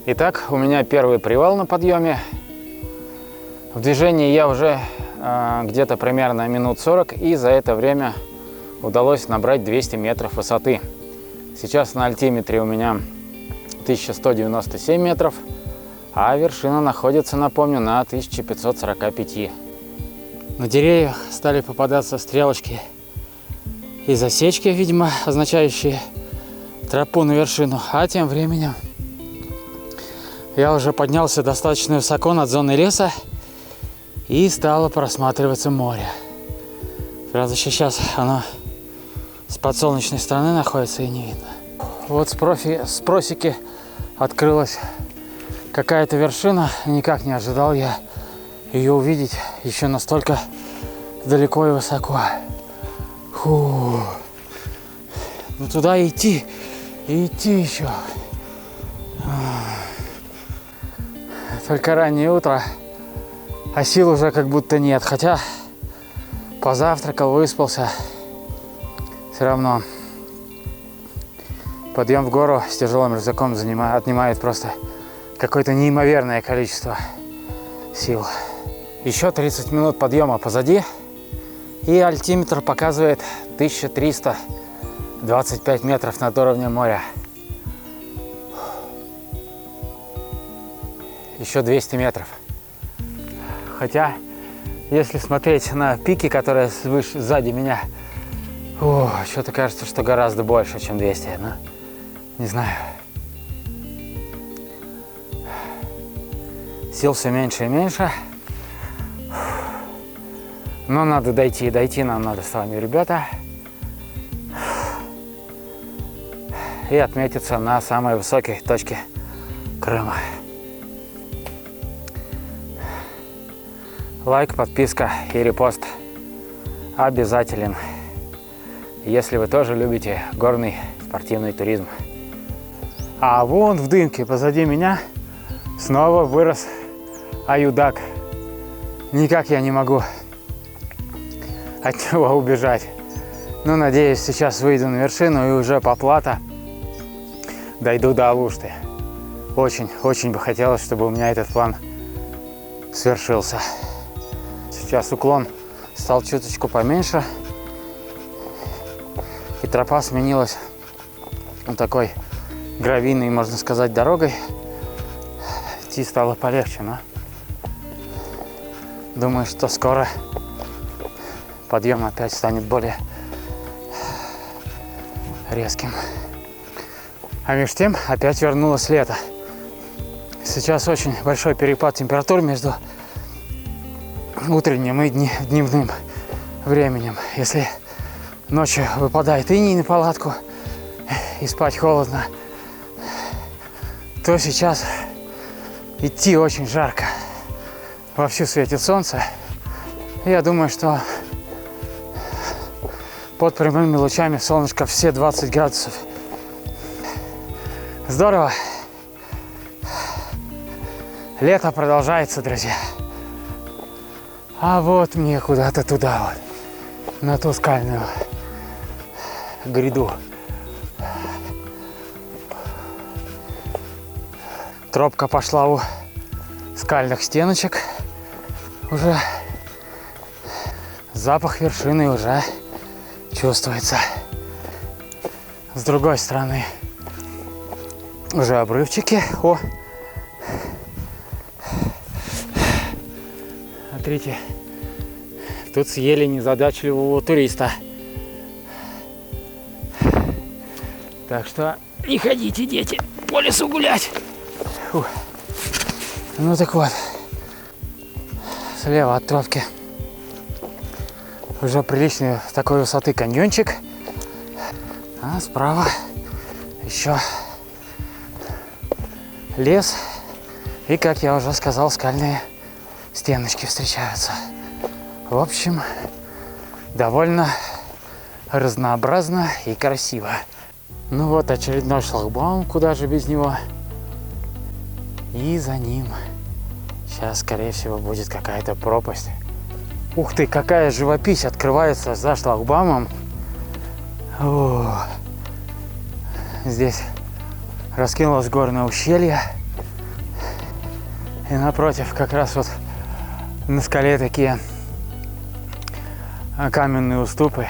Итак, у меня первый привал на подъеме. В движении я уже где-то примерно минут 40, и за это время удалось набрать 200 метров высоты. Сейчас на альтиметре у меня 1197 метров, а вершина находится, напомню, на 1545. На деревьях стали попадаться стрелочки и засечки, видимо, означающие тропу на вершину. А тем временем я уже поднялся достаточно высоко над зоной леса, и стало просматриваться море. Правда, сейчас оно с подсолнечной стороны находится и не видно. Вот с просеки открылась какая-то вершина. Никак не ожидал я ее увидеть еще настолько далеко и высоко. Фу. Ну туда идти еще. Только раннее утро, а сил уже как будто нет. Хотя позавтракал, выспался. Все равно подъем в гору с тяжелым рюкзаком отнимает просто какое-то неимоверное количество сил. Еще 30 минут подъема позади, и альтиметр показывает 1325 метров над уровнем моря. Еще 200 метров. Хотя, если смотреть на пики, которые сзади меня, что-то кажется, что гораздо больше, чем 200. Но не знаю. Сил все меньше и меньше. Но надо дойти. Дойти нам надо с вами, ребята. И отметиться на самой высокой точке Крыма. Лайк, подписка и репост обязателен, если вы тоже любите горный спортивный туризм. А вон в дымке позади меня снова вырос аюдак. Никак я не могу от него убежать. Но надеюсь, сейчас выйду на вершину и уже по плато дойду до Алушты. Очень бы хотелось, чтобы у меня этот план свершился. Сейчас уклон стал чуточку поменьше, и тропа сменилась вот такой гравийной, можно сказать, дорогой. Идти стало полегче, но думаю, что скоро подъем опять станет более резким. А между тем опять вернулось лето. Сейчас очень большой перепад температур между утренним и дневным временем. Если ночью выпадает иней на палатку и спать холодно, то сейчас идти очень жарко. Вовсю светит солнце. Я думаю, что под прямыми лучами солнышко все 20 градусов. Здорово. Лето продолжается, друзья. А вот мне куда-то туда вот, на ту скальную гряду. Тропка пошла у скальных стеночек. Уже запах вершины уже чувствуется. С другой стороны уже обрывчики. Смотрите, тут съели незадачливого туриста. Так что не ходите, дети, по лесу гулять. Фу. Ну так вот, слева от тропки уже приличный такой высоты каньончик, а справа еще лес и, как я уже сказал, скальные стеночки встречаются. В общем, довольно разнообразно и красиво. Ну вот очередной шлагбаум, куда же без него. И за ним сейчас, скорее всего, будет какая-то пропасть. Ух ты, какая живопись открывается за шлагбаумом. О, здесь раскинулось горное ущелье. И напротив как раз вот на скале такие каменные уступы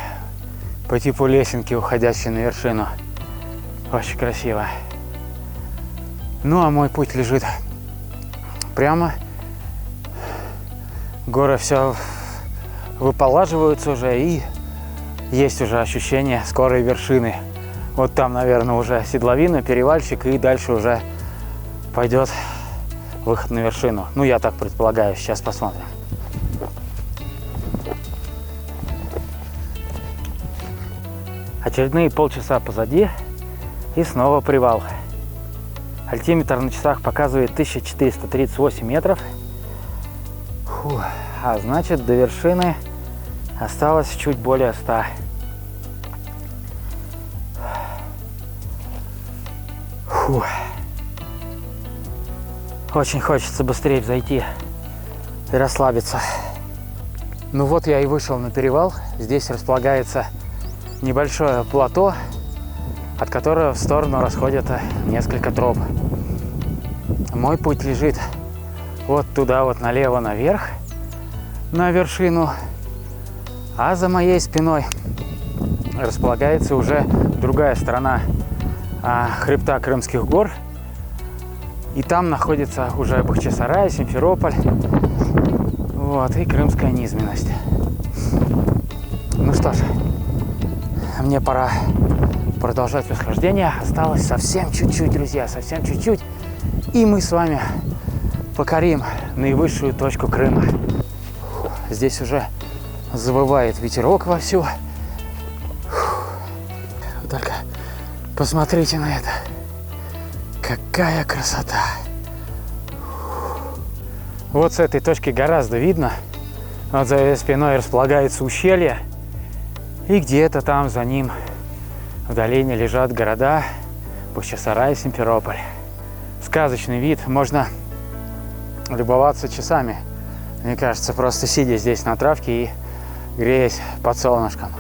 по типу лесенки, уходящие на вершину. Очень красиво. Ну а мой путь лежит прямо. Горы все выполаживаются уже, и есть уже ощущение скорой вершины. Вот там, наверное, уже седловина, перевальчик, и дальше уже пойдет выход на вершину. Ну, я так предполагаю. Сейчас посмотрим. Очередные полчаса позади, и снова привал. Альтиметр на часах показывает 1438 метров. Фу, а значит, до вершины осталось чуть более 100. Фу. Очень хочется быстрее зайти и расслабиться. Ну вот я и вышел на перевал. Здесь располагается небольшое плато, от которого в сторону расходятся несколько троп. Мой путь лежит вот туда вот налево наверх, на вершину, а за моей спиной располагается уже другая сторона хребта Крымских гор, и там находится уже Бахчисарай, Симферополь, вот, и крымская низменность. Ну что ж, мне пора продолжать восхождение. Осталось совсем чуть-чуть, друзья, совсем чуть-чуть. И мы с вами покорим наивысшую точку Крыма. Здесь уже завывает ветерок вовсю. Только посмотрите на это. Какая красота. Вот с этой точки гораздо видно. Вот за ее спиной располагается ущелье. И где-то там за ним в долине лежат города Бахчисарай и Симферополь. Сказочный вид, можно любоваться часами. Мне кажется, просто сидя здесь на травке и греясь под солнышком.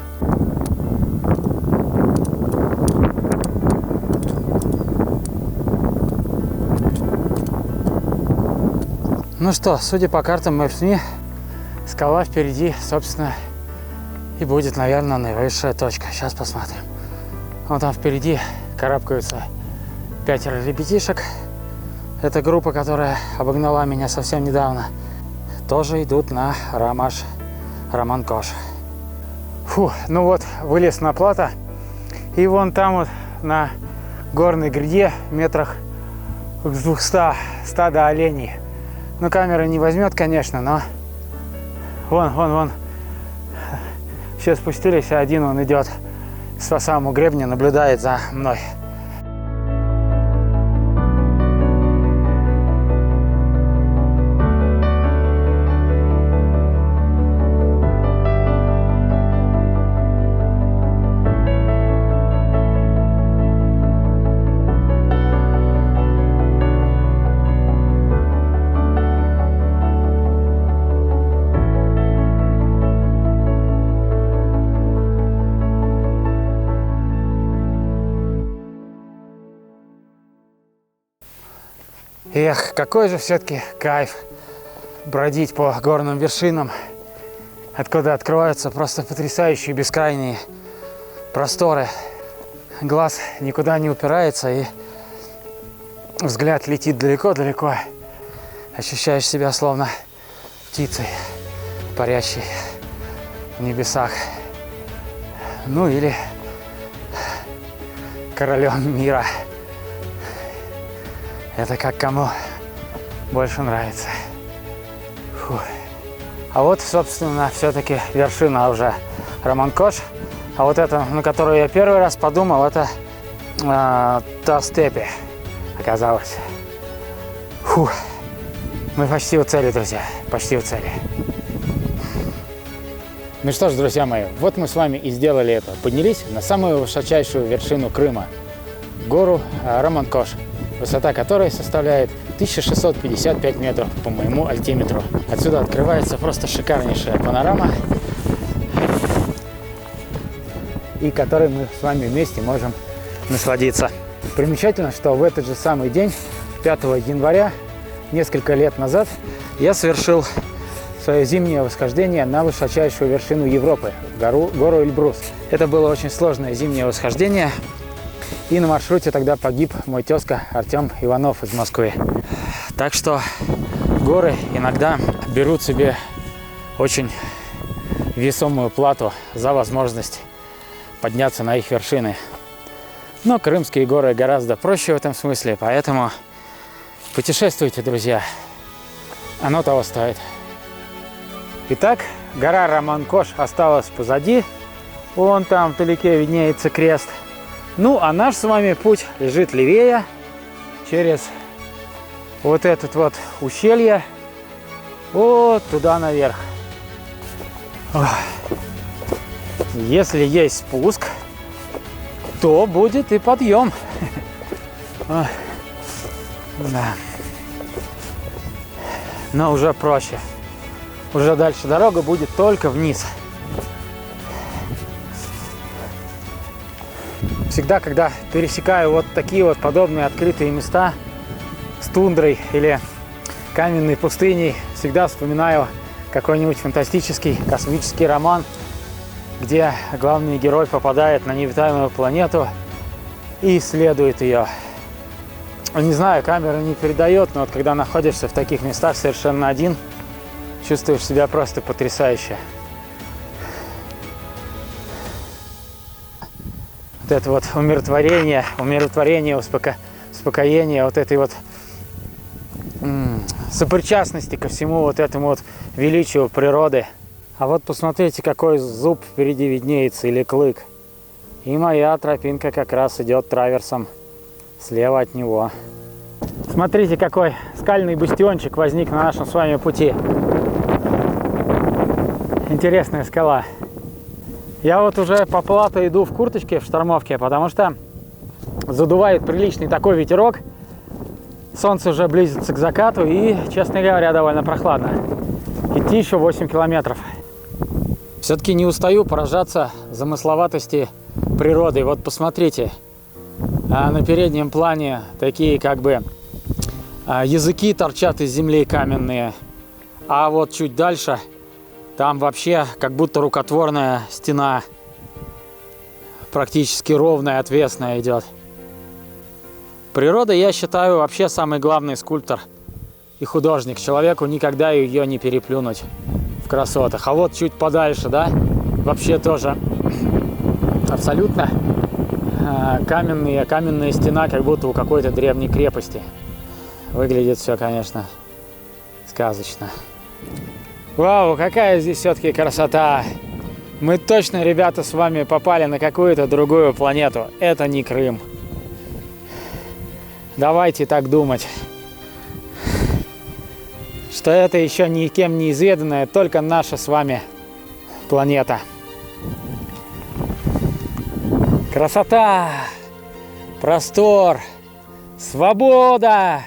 Ну что, судя по картам Maps.me, скала впереди, собственно, и будет, наверное, наивысшая точка. Сейчас посмотрим. Вот там впереди карабкаются 5 ребятишек. Это группа, которая обогнала меня совсем недавно. Тоже идут на Роман-Кош. Фу, ну вот, вылез на плато. И вон там вот на горной гряде метрах с 200 стада оленей. Ну, камера не возьмет, конечно, но вон. Все спустились, а один он идет по самому гребню, наблюдает за мной. Эх, какой же все-таки кайф бродить по горным вершинам, откуда открываются просто потрясающие бескрайние просторы. Глаз никуда не упирается, и взгляд летит далеко-далеко. Ощущаешь себя словно птицей, парящей в небесах. Ну или королем мира. Это как кому больше нравится. Фу. А вот, собственно, все-таки вершина уже Роман-Кош. А вот это, на которую я первый раз подумал, это Таз-Тепи оказалось. Фу. Мы почти у цели, друзья. Почти у цели. Ну что ж, друзья мои, вот мы с вами и сделали это. Поднялись на самую высочайшую вершину Крыма. гору Роман-Кош, высота которой составляет 1655 метров по моему альтиметру. Отсюда открывается просто шикарнейшая панорама, и которой мы с вами вместе можем насладиться. Примечательно, что в этот же самый день, 5 января, несколько лет назад, я совершил свое зимнее восхождение на высочайшую вершину Европы, гору Эльбрус. Это было очень сложное зимнее восхождение, и на маршруте тогда погиб мой тезка Артем Иванов из Москвы. Так что горы иногда берут себе очень весомую плату за возможность подняться на их вершины. Но крымские горы гораздо проще в этом смысле, поэтому путешествуйте, друзья. Оно того стоит. Итак, гора Роман-Кош осталась позади. Вон там вдалеке виднеется крест. Ну, а наш с вами путь лежит левее, через вот этот вот ущелье, вот туда наверх. Ох. Если есть спуск, то будет и подъем. Ох. Да. Но уже проще. Уже дальше дорога будет только вниз. Всегда, когда пересекаю вот такие вот подобные открытые места с тундрой или каменной пустыней, всегда вспоминаю какой-нибудь фантастический космический роман, где главный герой попадает на необитаемую планету и исследует ее. Не знаю, камера не передает, но вот когда находишься в таких местах совершенно один, чувствуешь себя просто потрясающе. Вот это вот умиротворение, успокоение, вот этой вот сопричастности ко всему вот этому вот величию природы. А вот посмотрите, какой зуб впереди виднеется, или клык. И моя тропинка как раз идет траверсом слева от него. Смотрите, какой скальный бастиончик возник на нашем с вами пути. Интересная скала. Я вот уже по плато иду в курточке, в штормовке, потому что задувает приличный такой ветерок. Солнце уже близится к закату и, честно говоря, довольно прохладно. Идти еще 8 километров. Все-таки не устаю поражаться замысловатости природы. Вот посмотрите, на переднем плане такие как бы языки торчат из земли каменные. А вот чуть дальше там вообще как будто рукотворная стена, практически ровная, отвесная идет. Природа, я считаю, вообще самый главный скульптор и художник. Человеку никогда ее не переплюнуть в красотах. А вот чуть подальше, да, вообще тоже абсолютно каменная стена, как будто у какой-то древней крепости. Выглядит все, конечно, сказочно. Вау, какая здесь все-таки красота! Мы точно, ребята, с вами попали на какую-то другую планету. Это не Крым. Давайте так думать, что это еще никем не изведанная, только наша с вами планета. Красота, простор, свобода!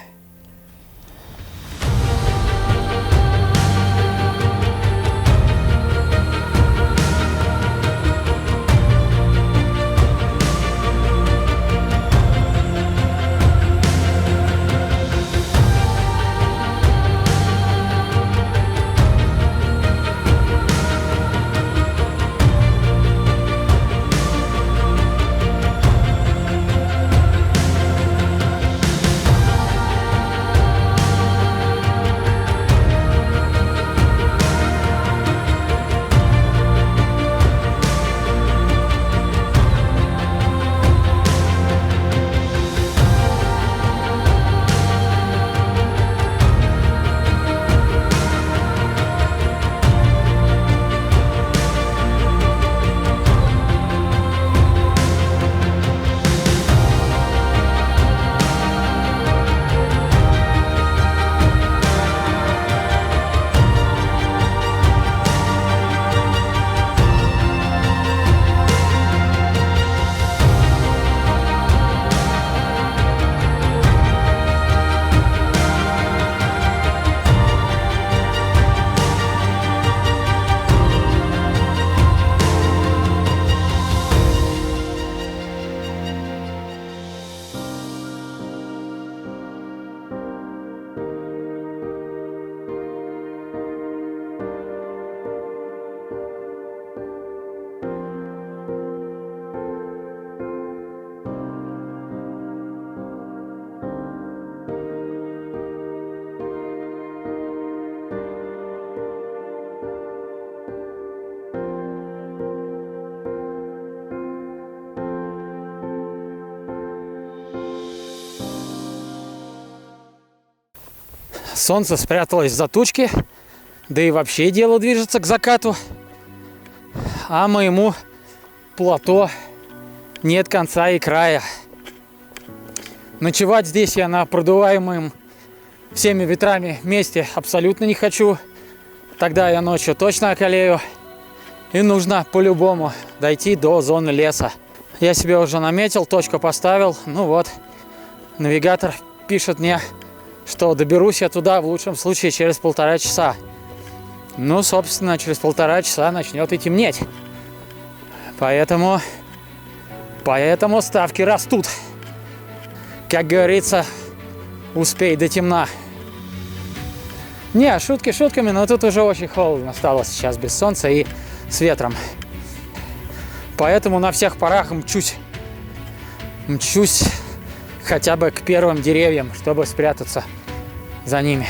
Солнце спряталось за тучки, да и вообще дело движется к закату. А моему плато нет конца и края. Ночевать здесь я на продуваемом всеми ветрами месте абсолютно не хочу. Тогда я ночью точно околею. И нужно по-любому дойти до зоны леса. Я себе уже наметил, точку поставил. Ну вот, навигатор пишет мне, что доберусь я туда в лучшем случае через 1,5 часа. Ну, собственно, через 1,5 часа начнет и темнеть. Поэтому ставки растут. Как говорится, успей до темна. Не, шутки шутками, но тут уже очень холодно стало сейчас без солнца и с ветром. Поэтому на всех парах мчусь хотя бы к первым деревьям, чтобы спрятаться за ними.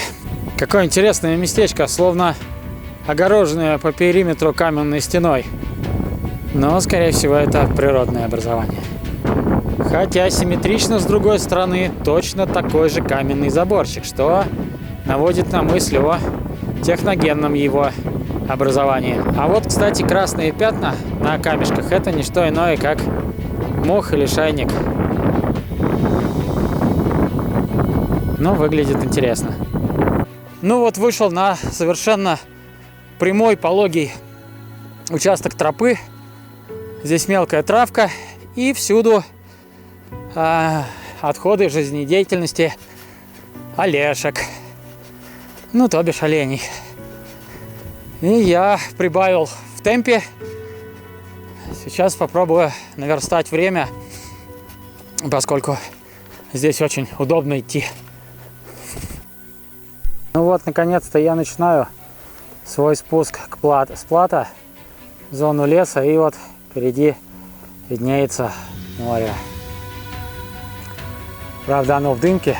Какое интересное местечко, словно огороженное по периметру каменной стеной. Но, скорее всего, это природное образование. Хотя симметрично с другой стороны точно такой же каменный заборчик, что наводит на мысль о техногенном его образовании. А вот, кстати, красные пятна на камешках — это не что иное, как мох или шайник. Но выглядит интересно. Ну вот, вышел на совершенно прямой, пологий участок тропы. Здесь мелкая травка и всюду отходы жизнедеятельности олешек. Ну, то бишь оленей. И я прибавил в темпе. Сейчас попробую наверстать время, поскольку здесь очень удобно идти. Ну вот, наконец-то я начинаю свой спуск с плато в зону леса. И вот впереди виднеется море. Правда, оно в дымке,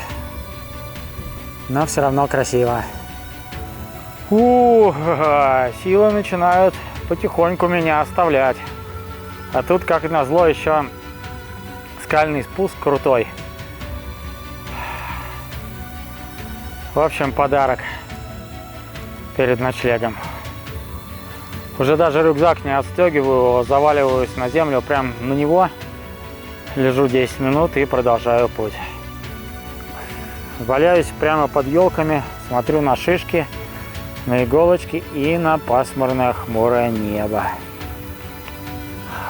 но все равно красиво. Силы начинают потихоньку меня оставлять. А тут, как назло, еще скальный спуск крутой. В общем, подарок перед ночлегом. Уже даже рюкзак не отстегиваю, заваливаюсь на землю, прям на него. Лежу 10 минут и продолжаю путь. Валяюсь прямо под елками, смотрю на шишки, на иголочки и на пасмурное хмурое небо.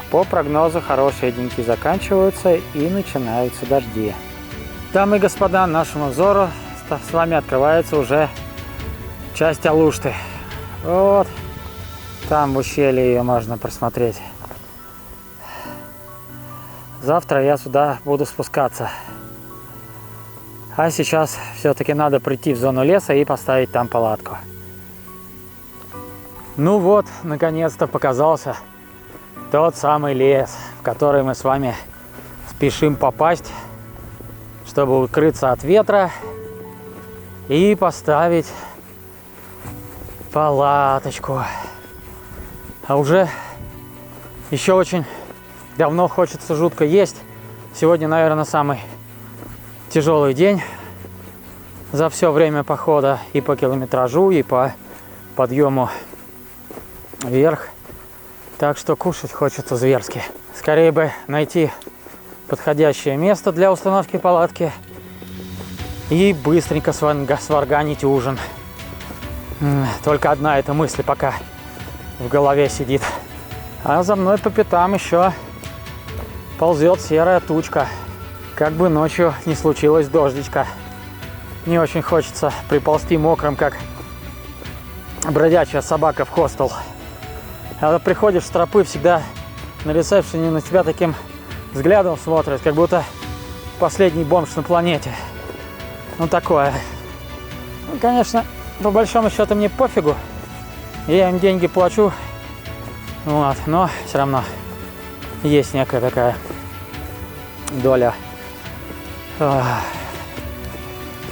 По прогнозу хорошие деньки заканчиваются и начинаются дожди. Дамы и господа, нашему взору с вами открывается уже часть Алушты. Вот там в ущелье ее можно просмотреть. Завтра я сюда буду спускаться. А сейчас все-таки надо прийти в зону леса и поставить там палатку. Ну вот, наконец-то показался тот самый лес, в который мы с вами спешим попасть, чтобы укрыться от ветра и поставить палаточку. А уже еще очень давно хочется жутко есть. Сегодня, наверное, самый тяжелый день за все время похода и по километражу, и по подъему вверх. Так что кушать хочется зверски. Скорее бы найти подходящее место для установки палатки и быстренько сварганить ужин. Только одна эта мысль пока в голове сидит. А за мной по пятам еще ползет серая тучка. Как бы ночью не случилось дождичка. Не очень хочется приползти мокрым, как бродячая собака в хостел. Когда приходишь с тропы, всегда на ресепшене на тебя таким взглядом смотрят, как будто последний бомж на планете. Ну такое. Ну, конечно, по большому счету мне пофигу. Я им деньги плачу. Вот, но все равно есть некая такая доля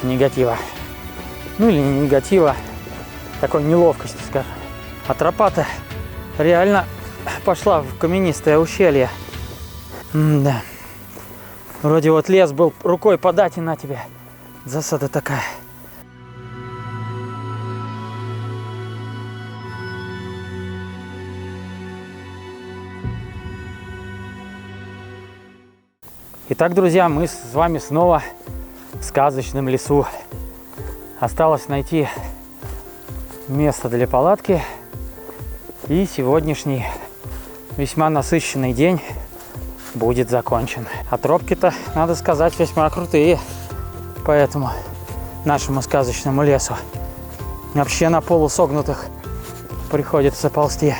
негатива. Ну или не негатива, такой неловкости, скажем. А тропа-то реально пошла в каменистое ущелье. Да. Вроде вот лес был рукой подать, и на тебе засада такая. Итак, друзья, мы с вами снова в сказочном лесу. Осталось найти место для палатки. И сегодняшний весьма насыщенный день будет закончен. А тропки-то, надо сказать, весьма крутые по этому нашему сказочному лесу. Вообще на полусогнутых приходится ползти.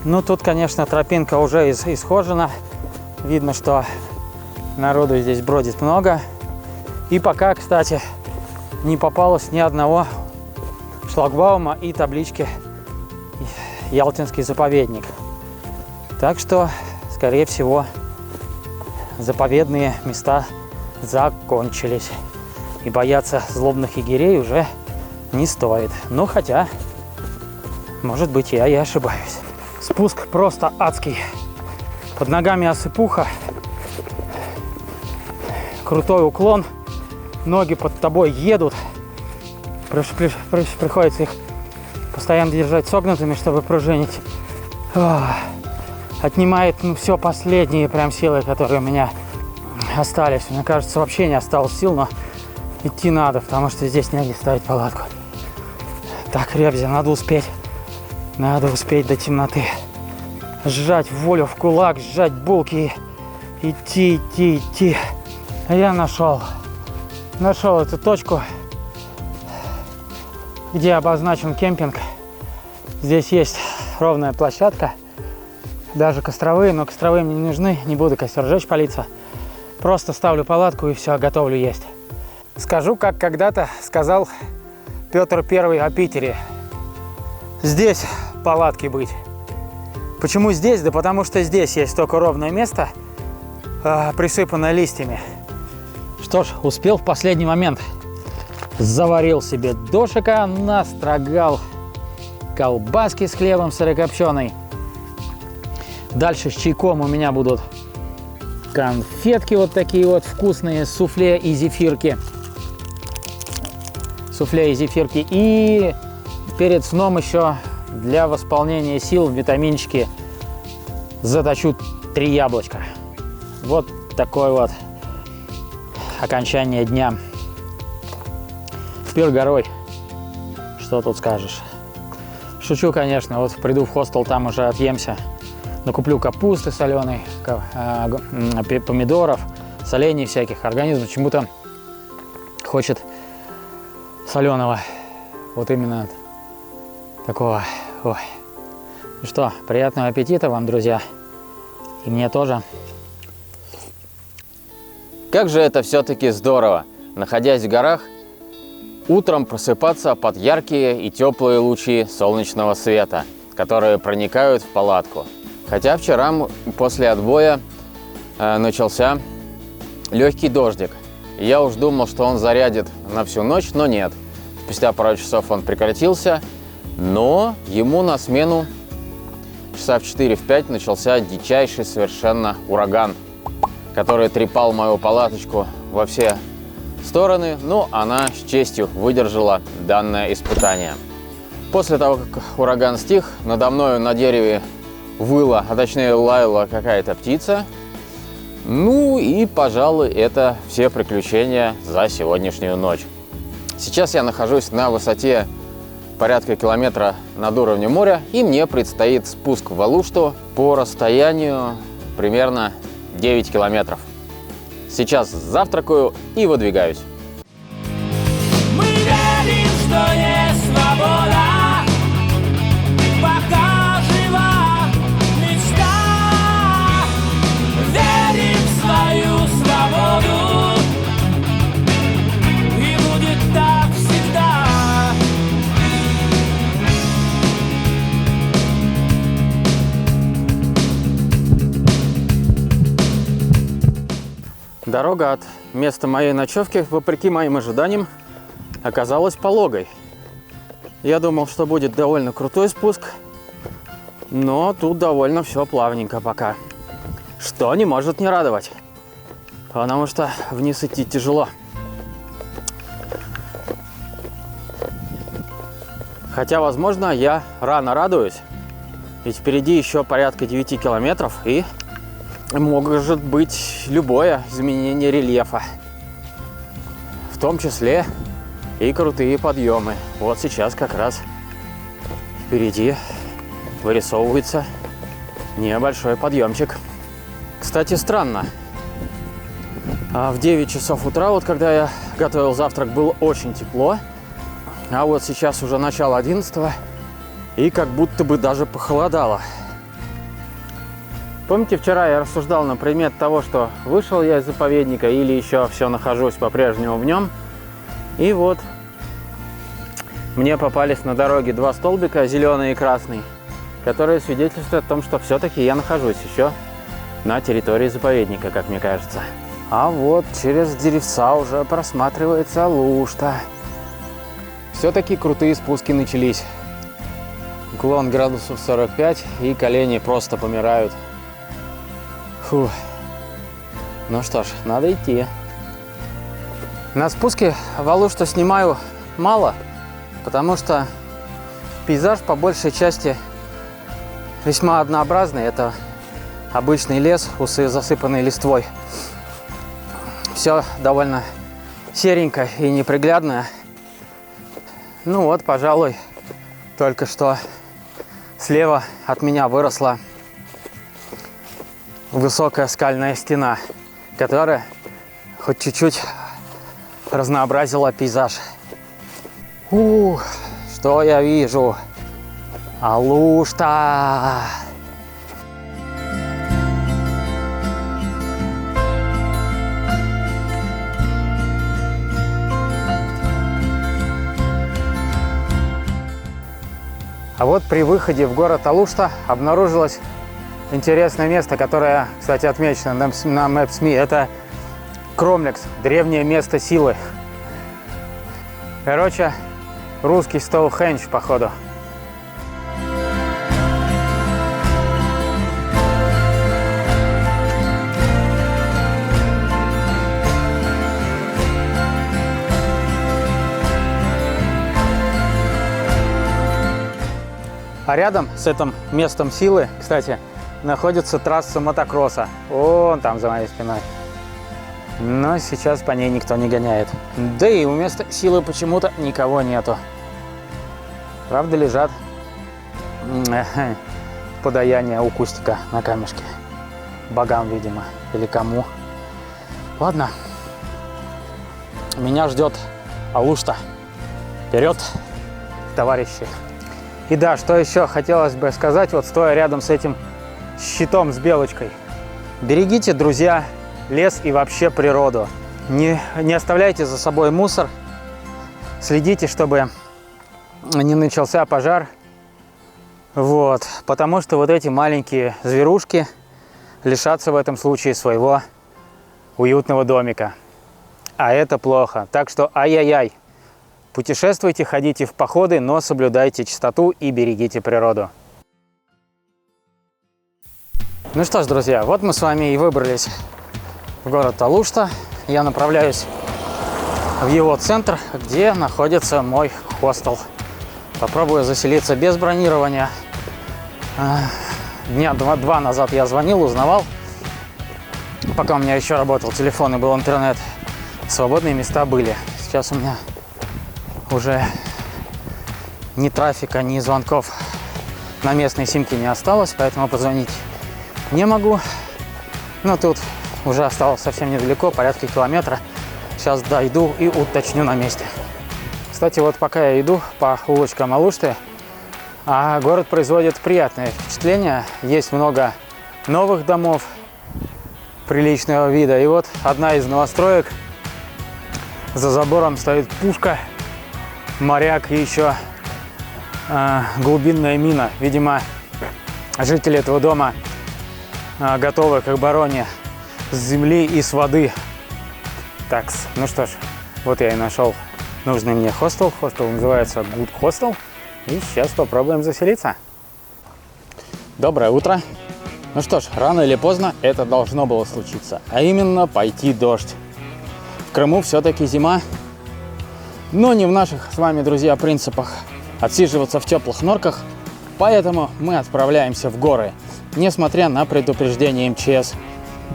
Ну, тут, конечно, тропинка уже исхожена. Видно, что народу здесь бродит много. И пока, кстати, не попалось ни одного шлагбаума и таблички «Ялтинский заповедник». Так что, скорее всего, заповедные места закончились. И бояться злобных егерей уже не стоит. Ну, хотя, может быть, я и ошибаюсь. Спуск просто адский. Под ногами осыпуха. Крутой уклон. Ноги под тобой едут. Приходится их постоянно держать согнутыми, чтобы пружинить. Отнимает все последние прям силы, которые у меня остались. Мне кажется, вообще не осталось сил, но идти надо, потому что здесь негде ставить палатку. Так, Ребзя, надо успеть. Надо успеть до темноты. Сжать волю в кулак, сжать булки. Идти. Я нашел эту точку, где обозначен кемпинг. Здесь есть ровная площадка. Даже костровые, но костровые мне не нужны. Не буду костер жечь, палиться. Просто ставлю палатку и все, готовлю есть. Скажу, как когда-то сказал Петр I о Питере. Здесь палатки быть. Почему здесь? Да потому что здесь есть только ровное место, присыпанное листьями. Что ж, успел в последний момент. Заварил себе дошика, настрогал колбаски с хлебом сырокопченый. Дальше с чайком у меня будут конфетки вот такие вот вкусные, суфле и зефирки. И перед сном еще для восполнения сил витаминчики заточу 3 яблочка. Вот такое вот окончание дня. Пир горой. Что тут скажешь? Шучу, конечно. Вот приду в хостел, там уже отъемся. Накуплю капусты соленой, помидоров, солений всяких. Организм почему-то хочет соленого. Вот именно такого. Ой. Ну что, приятного аппетита вам, друзья. И мне тоже. Как же это все-таки здорово, находясь в горах, утром просыпаться под яркие и теплые лучи солнечного света, которые проникают в палатку. Хотя вчера после отбоя начался легкий дождик. Я уж думал, что он зарядит на всю ночь, но нет. Спустя пару часов он прекратился, но ему на смену часа в 4-5 начался дичайший совершенно ураган, который трепал мою палаточку во все стороны, но она с честью выдержала данное испытание. После того, как ураган стих, надо мною на дереве выла, а точнее лаяла какая-то птица. Ну и, пожалуй, это все приключения за сегодняшнюю ночь. Сейчас я нахожусь на высоте порядка километра над уровнем моря, и мне предстоит спуск в Алушту по расстоянию примерно 9 километров. Сейчас завтракаю и выдвигаюсь. Мы верим, что есть свобода, пока жива мечта. Верим в свою свободу, и будет так всегда. Дорога от места моей ночевки, вопреки моим ожиданиям, оказалась пологой. Я думал, что будет довольно крутой спуск, но тут довольно все плавненько пока. Что не может не радовать, потому что вниз идти тяжело. Хотя, возможно, я рано радуюсь, ведь впереди еще порядка 9 километров, и может быть любое изменение рельефа. В том числе и крутые подъемы. Вот сейчас как раз впереди вырисовывается небольшой подъемчик. Кстати, странно. В 9 часов утра, вот когда я готовил завтрак, было очень тепло. А вот сейчас уже начало 11-го, и как будто бы даже похолодало. Помните, вчера я рассуждал на предмет того, что вышел я из заповедника или еще все нахожусь по-прежнему в нем. И вот мне попались на дороге два столбика, зеленый и красный, которые свидетельствуют о том, что все-таки я нахожусь еще на территории заповедника, как мне кажется. А вот через деревца уже просматривается Алушта. Все-таки крутые спуски начались. Уклон градусов 45, и колени просто помирают. Фу. Ну что ж, надо идти. На спуске в Алушту снимаю мало, потому что пейзаж по большей части весьма однообразный. Это обычный лес, засыпанный листвой. Все довольно серенько и неприглядно. Ну вот, пожалуй, только что слева от меня выросла высокая скальная стена, которая хоть чуть-чуть разнообразила пейзаж. Что я вижу? Алушта! А вот при выходе в город Алушта обнаружилось интересное место, которое, кстати, отмечено на Maps.me. Это Кромлекс, древнее место силы. Короче, русский Стоунхендж, походу. А рядом с этим местом силы, кстати, находится трасса мотокросса. Вон там за моей спиной. Но сейчас по ней никто не гоняет. Да и у места силы почему-то никого нету. Правда, лежат подаяния у кустика на камешке. Богам, видимо, или кому. Ладно. Меня ждет Алушта. Вперед, товарищи! И да, что еще хотелось бы сказать, вот стоя рядом с этим щитом с белочкой. Берегите, друзья, лес и вообще природу. Не оставляйте за собой мусор. Следите, чтобы не начался пожар. Вот. Потому что вот эти маленькие зверушки лишатся в этом случае своего уютного домика. А это плохо. Так что ай-яй-яй. Путешествуйте, ходите в походы, но соблюдайте чистоту и берегите природу. Ну что ж, друзья, вот мы с вами и выбрались в город Алушта. Я направляюсь в его центр, где находится мой хостел. Попробую заселиться без бронирования. Дня два назад я звонил, узнавал. Пока у меня еще работал телефон и был интернет, свободные места были. Сейчас у меня уже ни трафика, ни звонков на местной симке не осталось, поэтому позвонить не могу. Но тут уже осталось совсем недалеко, порядка километра. Сейчас дойду и уточню на месте. Кстати, вот пока я иду по улочкам Алушты, город производит приятное впечатление. Есть много новых домов приличного вида. И вот одна из новостроек. За забором стоит пушка, моряк и еще глубинная мина. Видимо, жители этого дома готовы к обороне с земли и с воды. Так, ну что ж, вот я и нашел нужный мне хостел. Хостел называется Good Hostel. И сейчас попробуем заселиться. Доброе утро. Ну что ж, рано или поздно это должно было случиться. А именно пойти дождь. В Крыму все-таки зима. Но не в наших с вами, друзья, принципах отсиживаться в теплых норках. Поэтому мы отправляемся в горы. Несмотря на предупреждение МЧС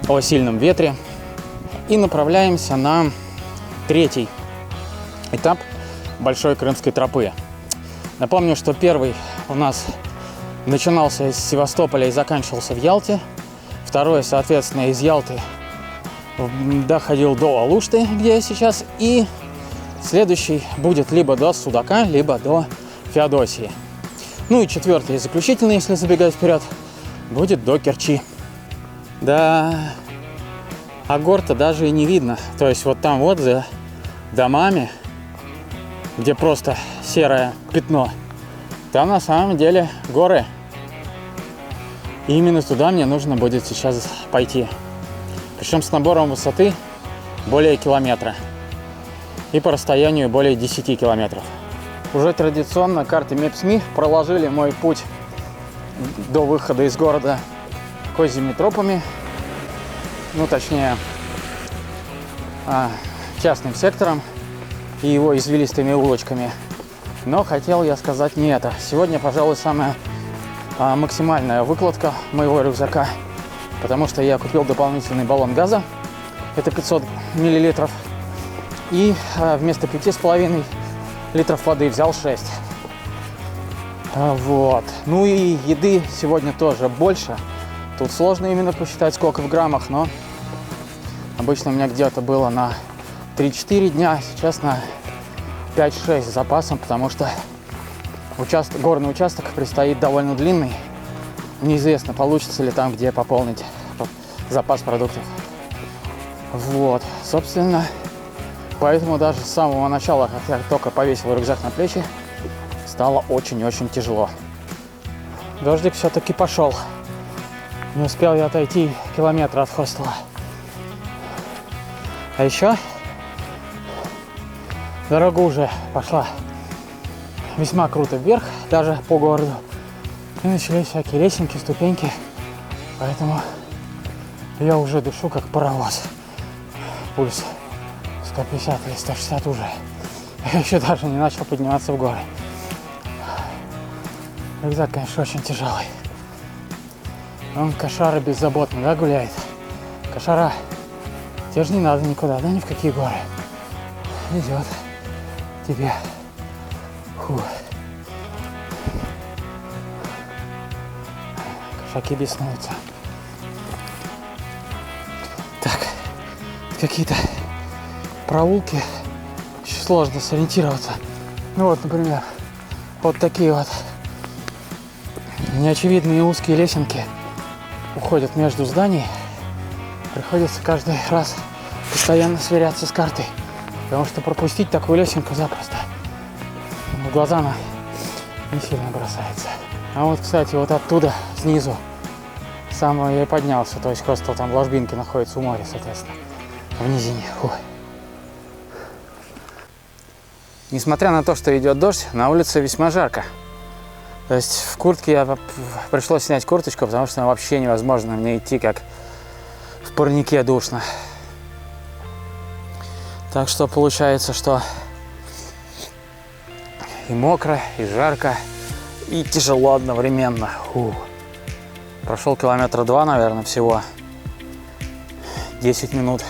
о сильном ветре. И направляемся на третий этап Большой Крымской тропы. Напомню, что первый у нас начинался из Севастополя и заканчивался в Ялте. Второй, соответственно, из Ялты доходил до Алушты, где я сейчас. И следующий будет либо до Судака, либо до Феодосии. Ну и четвертый, заключительный, если забегать вперед, будет до Керчи. Да, а гор-то даже и не видно. То есть вот там вот за домами, где просто серое пятно, там на самом деле горы. И именно туда мне нужно будет сейчас пойти. Причем с набором высоты более километра. И по расстоянию более 10 километров. Уже традиционно карты Maps.me проложили мой путь до выхода из города козьими тропами. Ну, точнее, частным сектором и его извилистыми улочками. Но хотел я сказать не это. Сегодня, пожалуй, самая максимальная выкладка моего рюкзака, потому что я купил дополнительный баллон газа, это 500 миллилитров, и вместо 5,5 литров воды взял 6. Вот. Ну и еды сегодня тоже больше. Тут сложно именно посчитать, сколько в граммах, но обычно у меня где-то было на 3-4 дня, сейчас на 5-6 с запасом, потому что горный участок предстоит довольно длинный. Неизвестно, получится ли там, где пополнить запас продуктов. Вот, собственно, поэтому даже с самого начала, как я только повесил рюкзак на плечи, стало очень-очень тяжело. Дождик все-таки пошел. Не успел я отойти километр от хостела. А еще дорога уже пошла весьма круто вверх, даже по городу. И начались всякие лесенки, ступеньки. Поэтому я уже дышу как паровоз. Пульс 150 или 160 уже. Я еще даже не начал подниматься в горы. Рюкзак, конечно, очень тяжелый. Он кошара беззаботный, да, гуляет? Кошара, тебе же не надо никуда, да, ни в какие горы. Везет тебе. Фу. Кошаки беснуются. Так, какие-то проулки, еще сложно сориентироваться. Ну вот, например, вот такие вот неочевидные узкие лесенки уходят между зданий. Приходится каждый раз постоянно сверяться с картой, потому что пропустить такую лесенку запросто. В глаза она не сильно бросается. А вот, кстати, вот оттуда, снизу, сам я и поднялся. То есть хостел там в ложбинке находится у моря, соответственно, в низине. Фу. Несмотря на то, что идет дождь, на улице весьма жарко. То есть в куртке пришлось снять курточку, потому что вообще невозможно мне идти, как в парнике душно. Так что получается, что и мокро, и жарко, и тяжело одновременно. Фу. Прошел километра 2, наверное, всего. 10 минут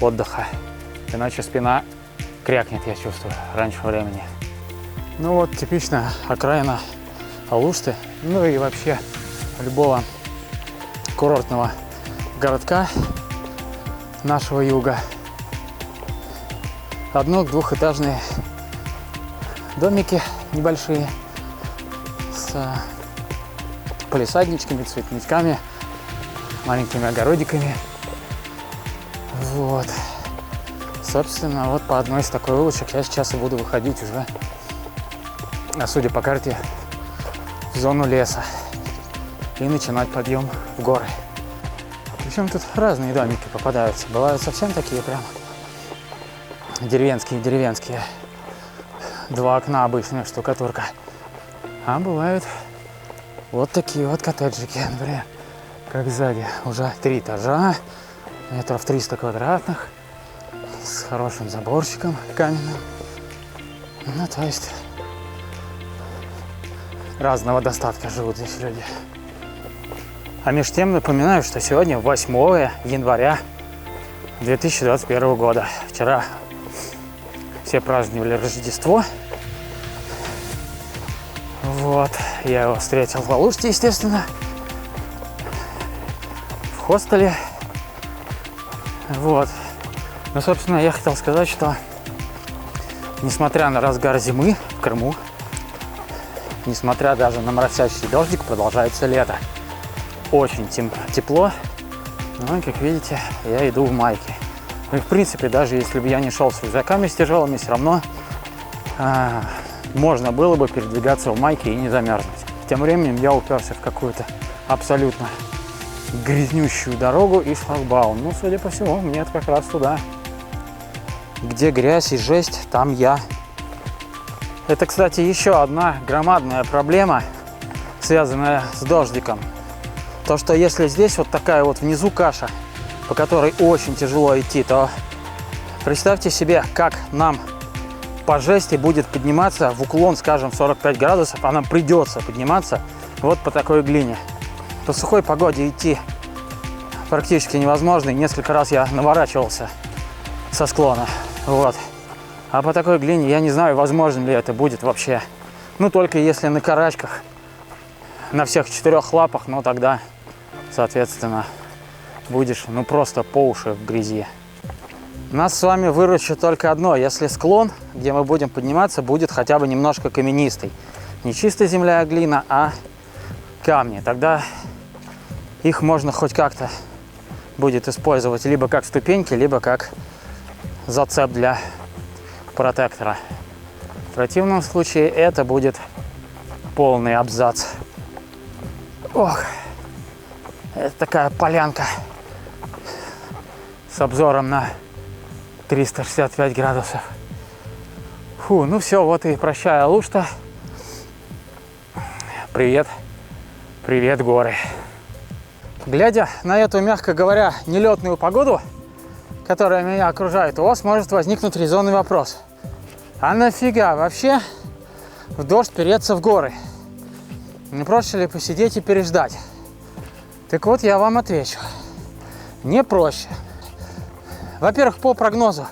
отдыха. Иначе спина крякнет, я чувствую, раньше времени. Ну вот, типичная окраина Алушты, ну и вообще любого курортного городка нашего юга. Одно-двухэтажные домики небольшие с палисадничками, цветничками, маленькими огородиками. Вот. Собственно, вот по одной из такой улочек я сейчас и буду выходить уже, судя по карте, в зону леса и начинать подъем в горы. Причем тут разные домики попадаются. Бывают совсем такие прям деревенские. 2 окна, обычная штукатурка. А бывают вот такие вот коттеджики, например, как сзади. Уже 3 этажа, метров 300 квадратных, с хорошим заборчиком каменным. Ну, то есть разного достатка живут здесь люди. А между тем напоминаю, что сегодня 8 января 2021 года. Вчера все праздновали Рождество. Вот, я его встретил в Алуште, естественно, в хостеле. Вот. Ну, собственно, я хотел сказать, что несмотря на разгар зимы в Крыму, несмотря даже на моросящий дождик, продолжается лето. Очень тепло. Ну, и, как видите, я иду в майке. Ну, и, в принципе, даже если бы я не шел с рюкзаками с тяжелыми, все равно можно было бы передвигаться в майке и не замерзнуть. Тем временем я уперся в какую-то абсолютно грязнющую дорогу и шлагбаум. Ну, судя по всему, мне это как раз туда. Где грязь и жесть, там я. Это, кстати, еще одна громадная проблема, связанная с дождиком. То, что если здесь вот такая вот внизу каша, по которой очень тяжело идти, то представьте себе, как нам по жести будет подниматься в уклон, скажем, 45 градусов, а нам придется подниматься вот по такой глине. По сухой погоде идти практически невозможно, и несколько раз я наворачивался со склона. Вот. А по такой глине я не знаю, возможно ли это будет вообще. Ну, только если на карачках, на всех 4 лапах, но тогда, соответственно, будешь, ну, просто по уши в грязи. Нас с вами выручит только одно: если склон, где мы будем подниматься, будет хотя бы немножко каменистый. Не чистая земля и глина, а камни. Тогда их можно хоть как-то будет использовать либо как ступеньки, либо как зацеп для протектора. В противном случае это будет полный абзац. Ох, это такая полянка с обзором на 365 градусов. Фу, ну все, вот и прощай, Алушта. Привет, привет, горы. Глядя на эту, мягко говоря, нелетную погоду, которая меня окружает, у вас может возникнуть резонный вопрос. А нафига вообще в дождь переться в горы? Не проще ли посидеть и переждать? Так вот, я вам отвечу. Не проще. Во-первых, по прогнозу,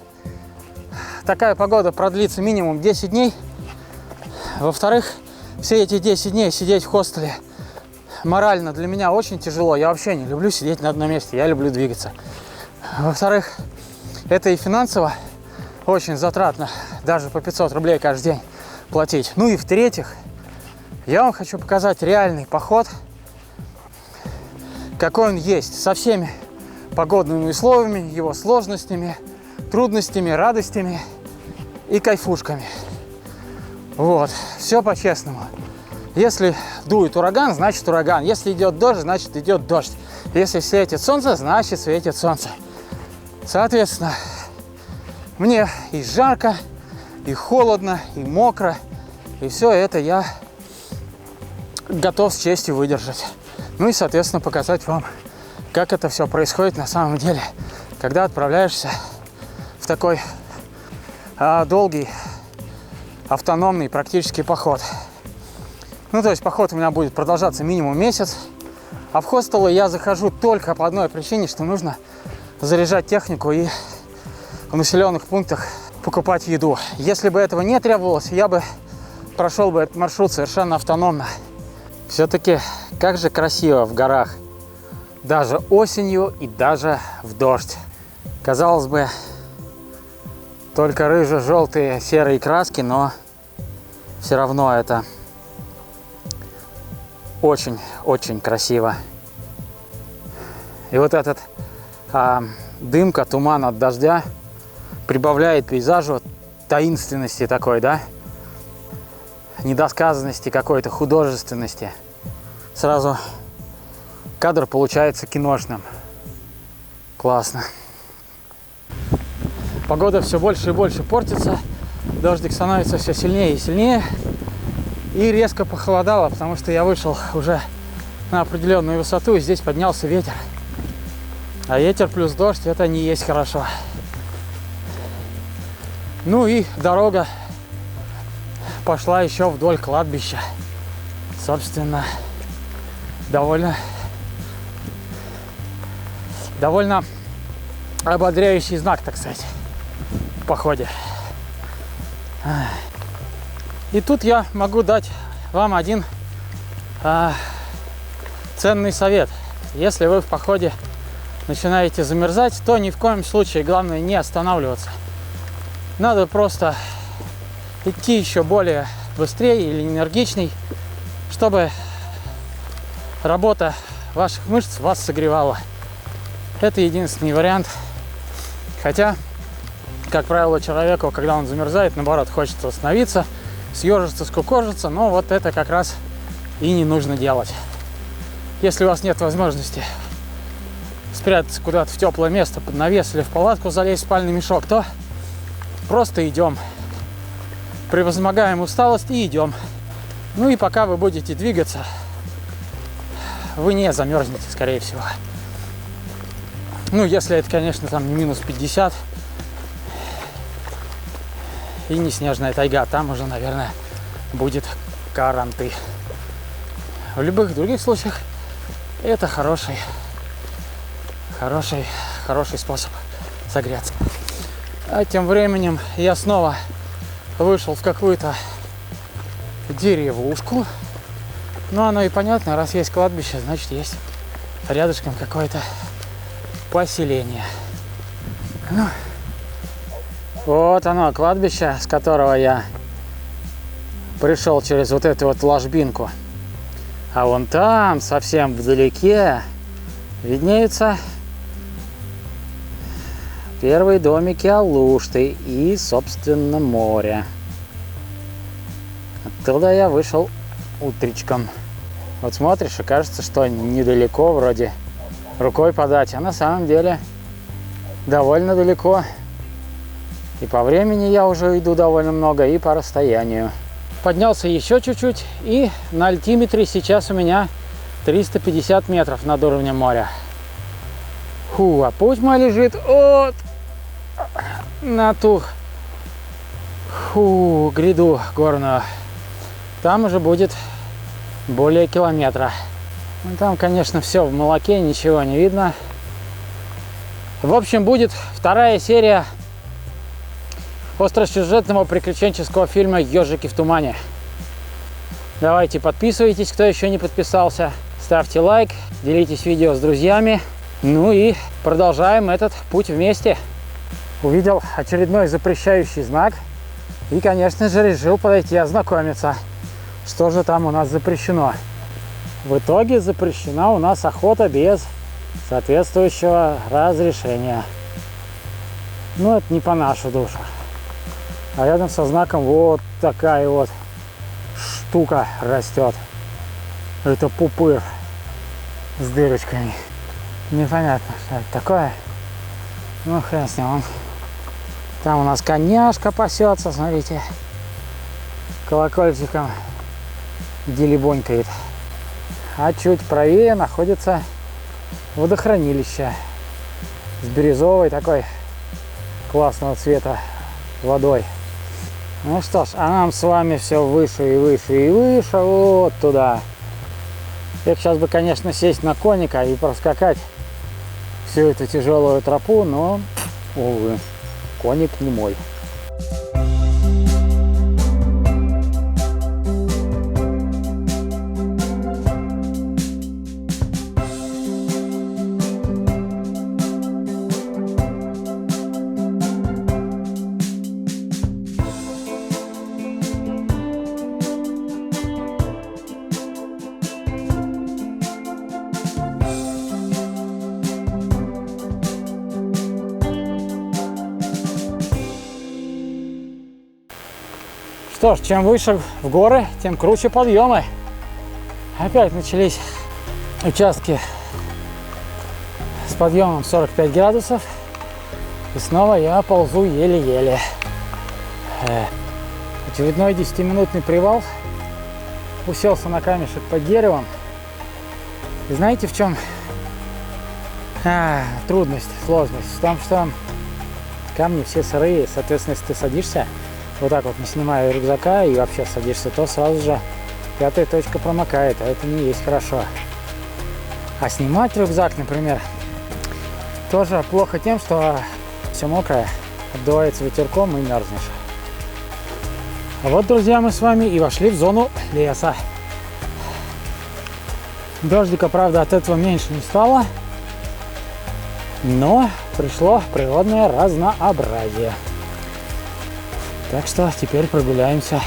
такая погода продлится минимум 10 дней. Во-вторых, все эти 10 дней сидеть в хостеле морально для меня очень тяжело. Я вообще не люблю сидеть на одном месте, я люблю двигаться. Во-вторых, это и финансово очень затратно, даже по 500 рублей каждый день платить. Ну и в-третьих, я вам хочу показать реальный поход, какой он есть, со всеми погодными условиями, его сложностями, трудностями, радостями и кайфушками. Вот, все по-честному. Если дует ураган, значит ураган. Если идет дождь, значит идет дождь. Если светит солнце, значит светит солнце. Соответственно, мне и жарко, и холодно, и мокро, и все это я готов с честью выдержать. Ну и, соответственно, показать вам, как это все происходит на самом деле, когда отправляешься в такой долгий, автономный практически поход. Ну, то есть поход у меня будет продолжаться минимум месяц, а в хостелы я захожу только по одной причине, что нужно заряжать технику и в населенных пунктах покупать еду. Если бы этого не требовалось, я бы прошел бы этот маршрут совершенно автономно. Все-таки как же красиво в горах, даже осенью и даже в дождь. Казалось бы, только рыже-желтые серые краски, но все равно это очень-очень красиво. И вот этот дымка, туман от дождя прибавляет пейзажу таинственности такой, да? Недосказанности какой-то, художественности. Сразу кадр получается киношным. Классно. Погода все больше и больше портится. Дождик становится все сильнее и сильнее. И резко похолодало, потому что я вышел уже на определенную высоту, и здесь поднялся ветер. А ветер плюс дождь — это не есть хорошо. Ну и дорога пошла еще вдоль кладбища. Собственно, довольно довольно ободряющий знак, так сказать, в походе. И тут я могу дать вам один ценный совет. Если вы в походе начинаете замерзать, то ни в коем случае главное не останавливаться. Надо просто идти еще более быстрее или энергичней, чтобы работа ваших мышц вас согревала. Это единственный вариант. Хотя, как правило, человеку, когда он замерзает, наоборот, хочется остановиться, съежиться, скукожиться, но вот это как раз и не нужно делать. Если у вас нет возможности спрятаться куда-то в теплое место, под навес или в палатку залезть в спальный мешок, то просто идем. Превозмогаем усталость и идем. Ну и пока вы будете двигаться, вы не замерзнете, скорее всего. Ну, если это, конечно, там не минус 50 и не снежная тайга, там уже, наверное, будет каранты. В любых других случаях это хороший способ согреться. А тем временем я снова вышел в какую-то деревушку. Ну, оно и понятно, раз есть кладбище, значит, есть рядышком какое-то поселение. Ну, вот оно, кладбище, с которого я пришел через вот эту вот ложбинку. А вон там, совсем вдалеке, виднеются первые домики Алушты и, собственно, море. Оттуда я вышел утречком. Вот смотришь, и кажется, что недалеко, вроде рукой подать, а на самом деле довольно далеко. И по времени я уже иду довольно много, и по расстоянию. Поднялся еще чуть-чуть, и на альтиметре сейчас у меня 350 метров над уровнем моря. Фу, а путь мой лежит вот на ту гряду горную. Там уже будет более километра. Ну, там, конечно, все в молоке, ничего не видно. В общем, будет вторая серия остросюжетного приключенческого фильма «Ежики в тумане». Давайте подписывайтесь, кто еще не подписался. Ставьте лайк, делитесь видео с друзьями. Ну и продолжаем этот путь вместе. Увидел очередной запрещающий знак. И, конечно же, решил подойти ознакомиться, что же там у нас запрещено. В итоге запрещена у нас охота без соответствующего разрешения. Ну, это не по нашу душу. А рядом со знаком вот такая вот штука растет. Это пупыр с дырочками. Непонятно, что это такое. Ну, хрен с ним. Там у нас коняшка пасется, смотрите. Колокольчиком делебонькает. А чуть правее находится водохранилище с бирюзовой такой классного цвета водой. Ну что ж, а нам с вами все выше и выше и выше, вот туда. Я сейчас бы, конечно, сесть на коника и проскакать всю эту тяжелую тропу, но, увы, коник не мой. Что ж, чем выше в горы, тем круче подъемы. Опять начались участки с подъемом 45 градусов. И снова я ползу еле-еле. Очередной 10-минутный привал. Уселся на камешек под деревом. И знаете, в чем трудность, сложность? В том, что камни все сырые. Соответственно, если ты садишься вот так вот, не снимая рюкзака, и вообще садишься, то сразу же пятая точка промокает, а это не есть хорошо. А снимать рюкзак, например, Тоже плохо тем, что все мокрое, отдувается ветерком и мерзнешь. А вот, друзья, мы с вами и вошли в зону леса. Дождика, правда, от этого меньше не стало, но пришло природное разнообразие. Так что теперь прогуляемся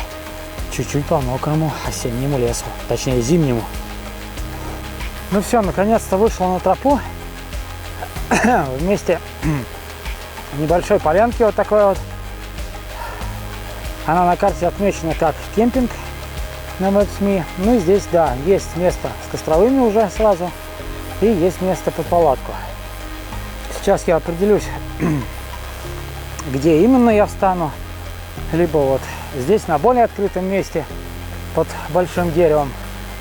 чуть-чуть по мокрому осеннему лесу, точнее зимнему. Ну все, наконец-то вышел на тропу. Вместе небольшой полянки вот такой вот. Она на карте отмечена как кемпинг на Maps.me. Ну и здесь, да, есть место с костровыми уже сразу. И есть место под палатку. Сейчас я определюсь, где именно я встану. Либо вот здесь на более открытом месте под большим деревом.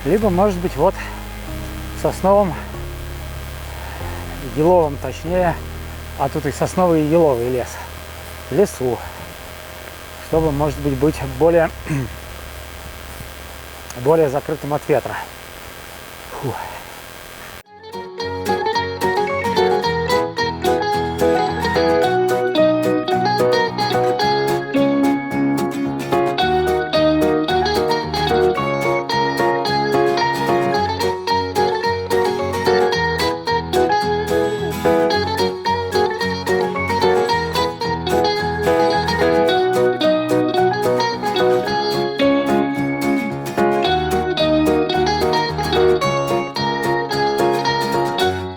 Либо, может быть, вот в сосновом, еловом точнее. А тут и сосновый, и еловый лес. В лесу. Чтобы, может быть более закрытым от ветра. Фух.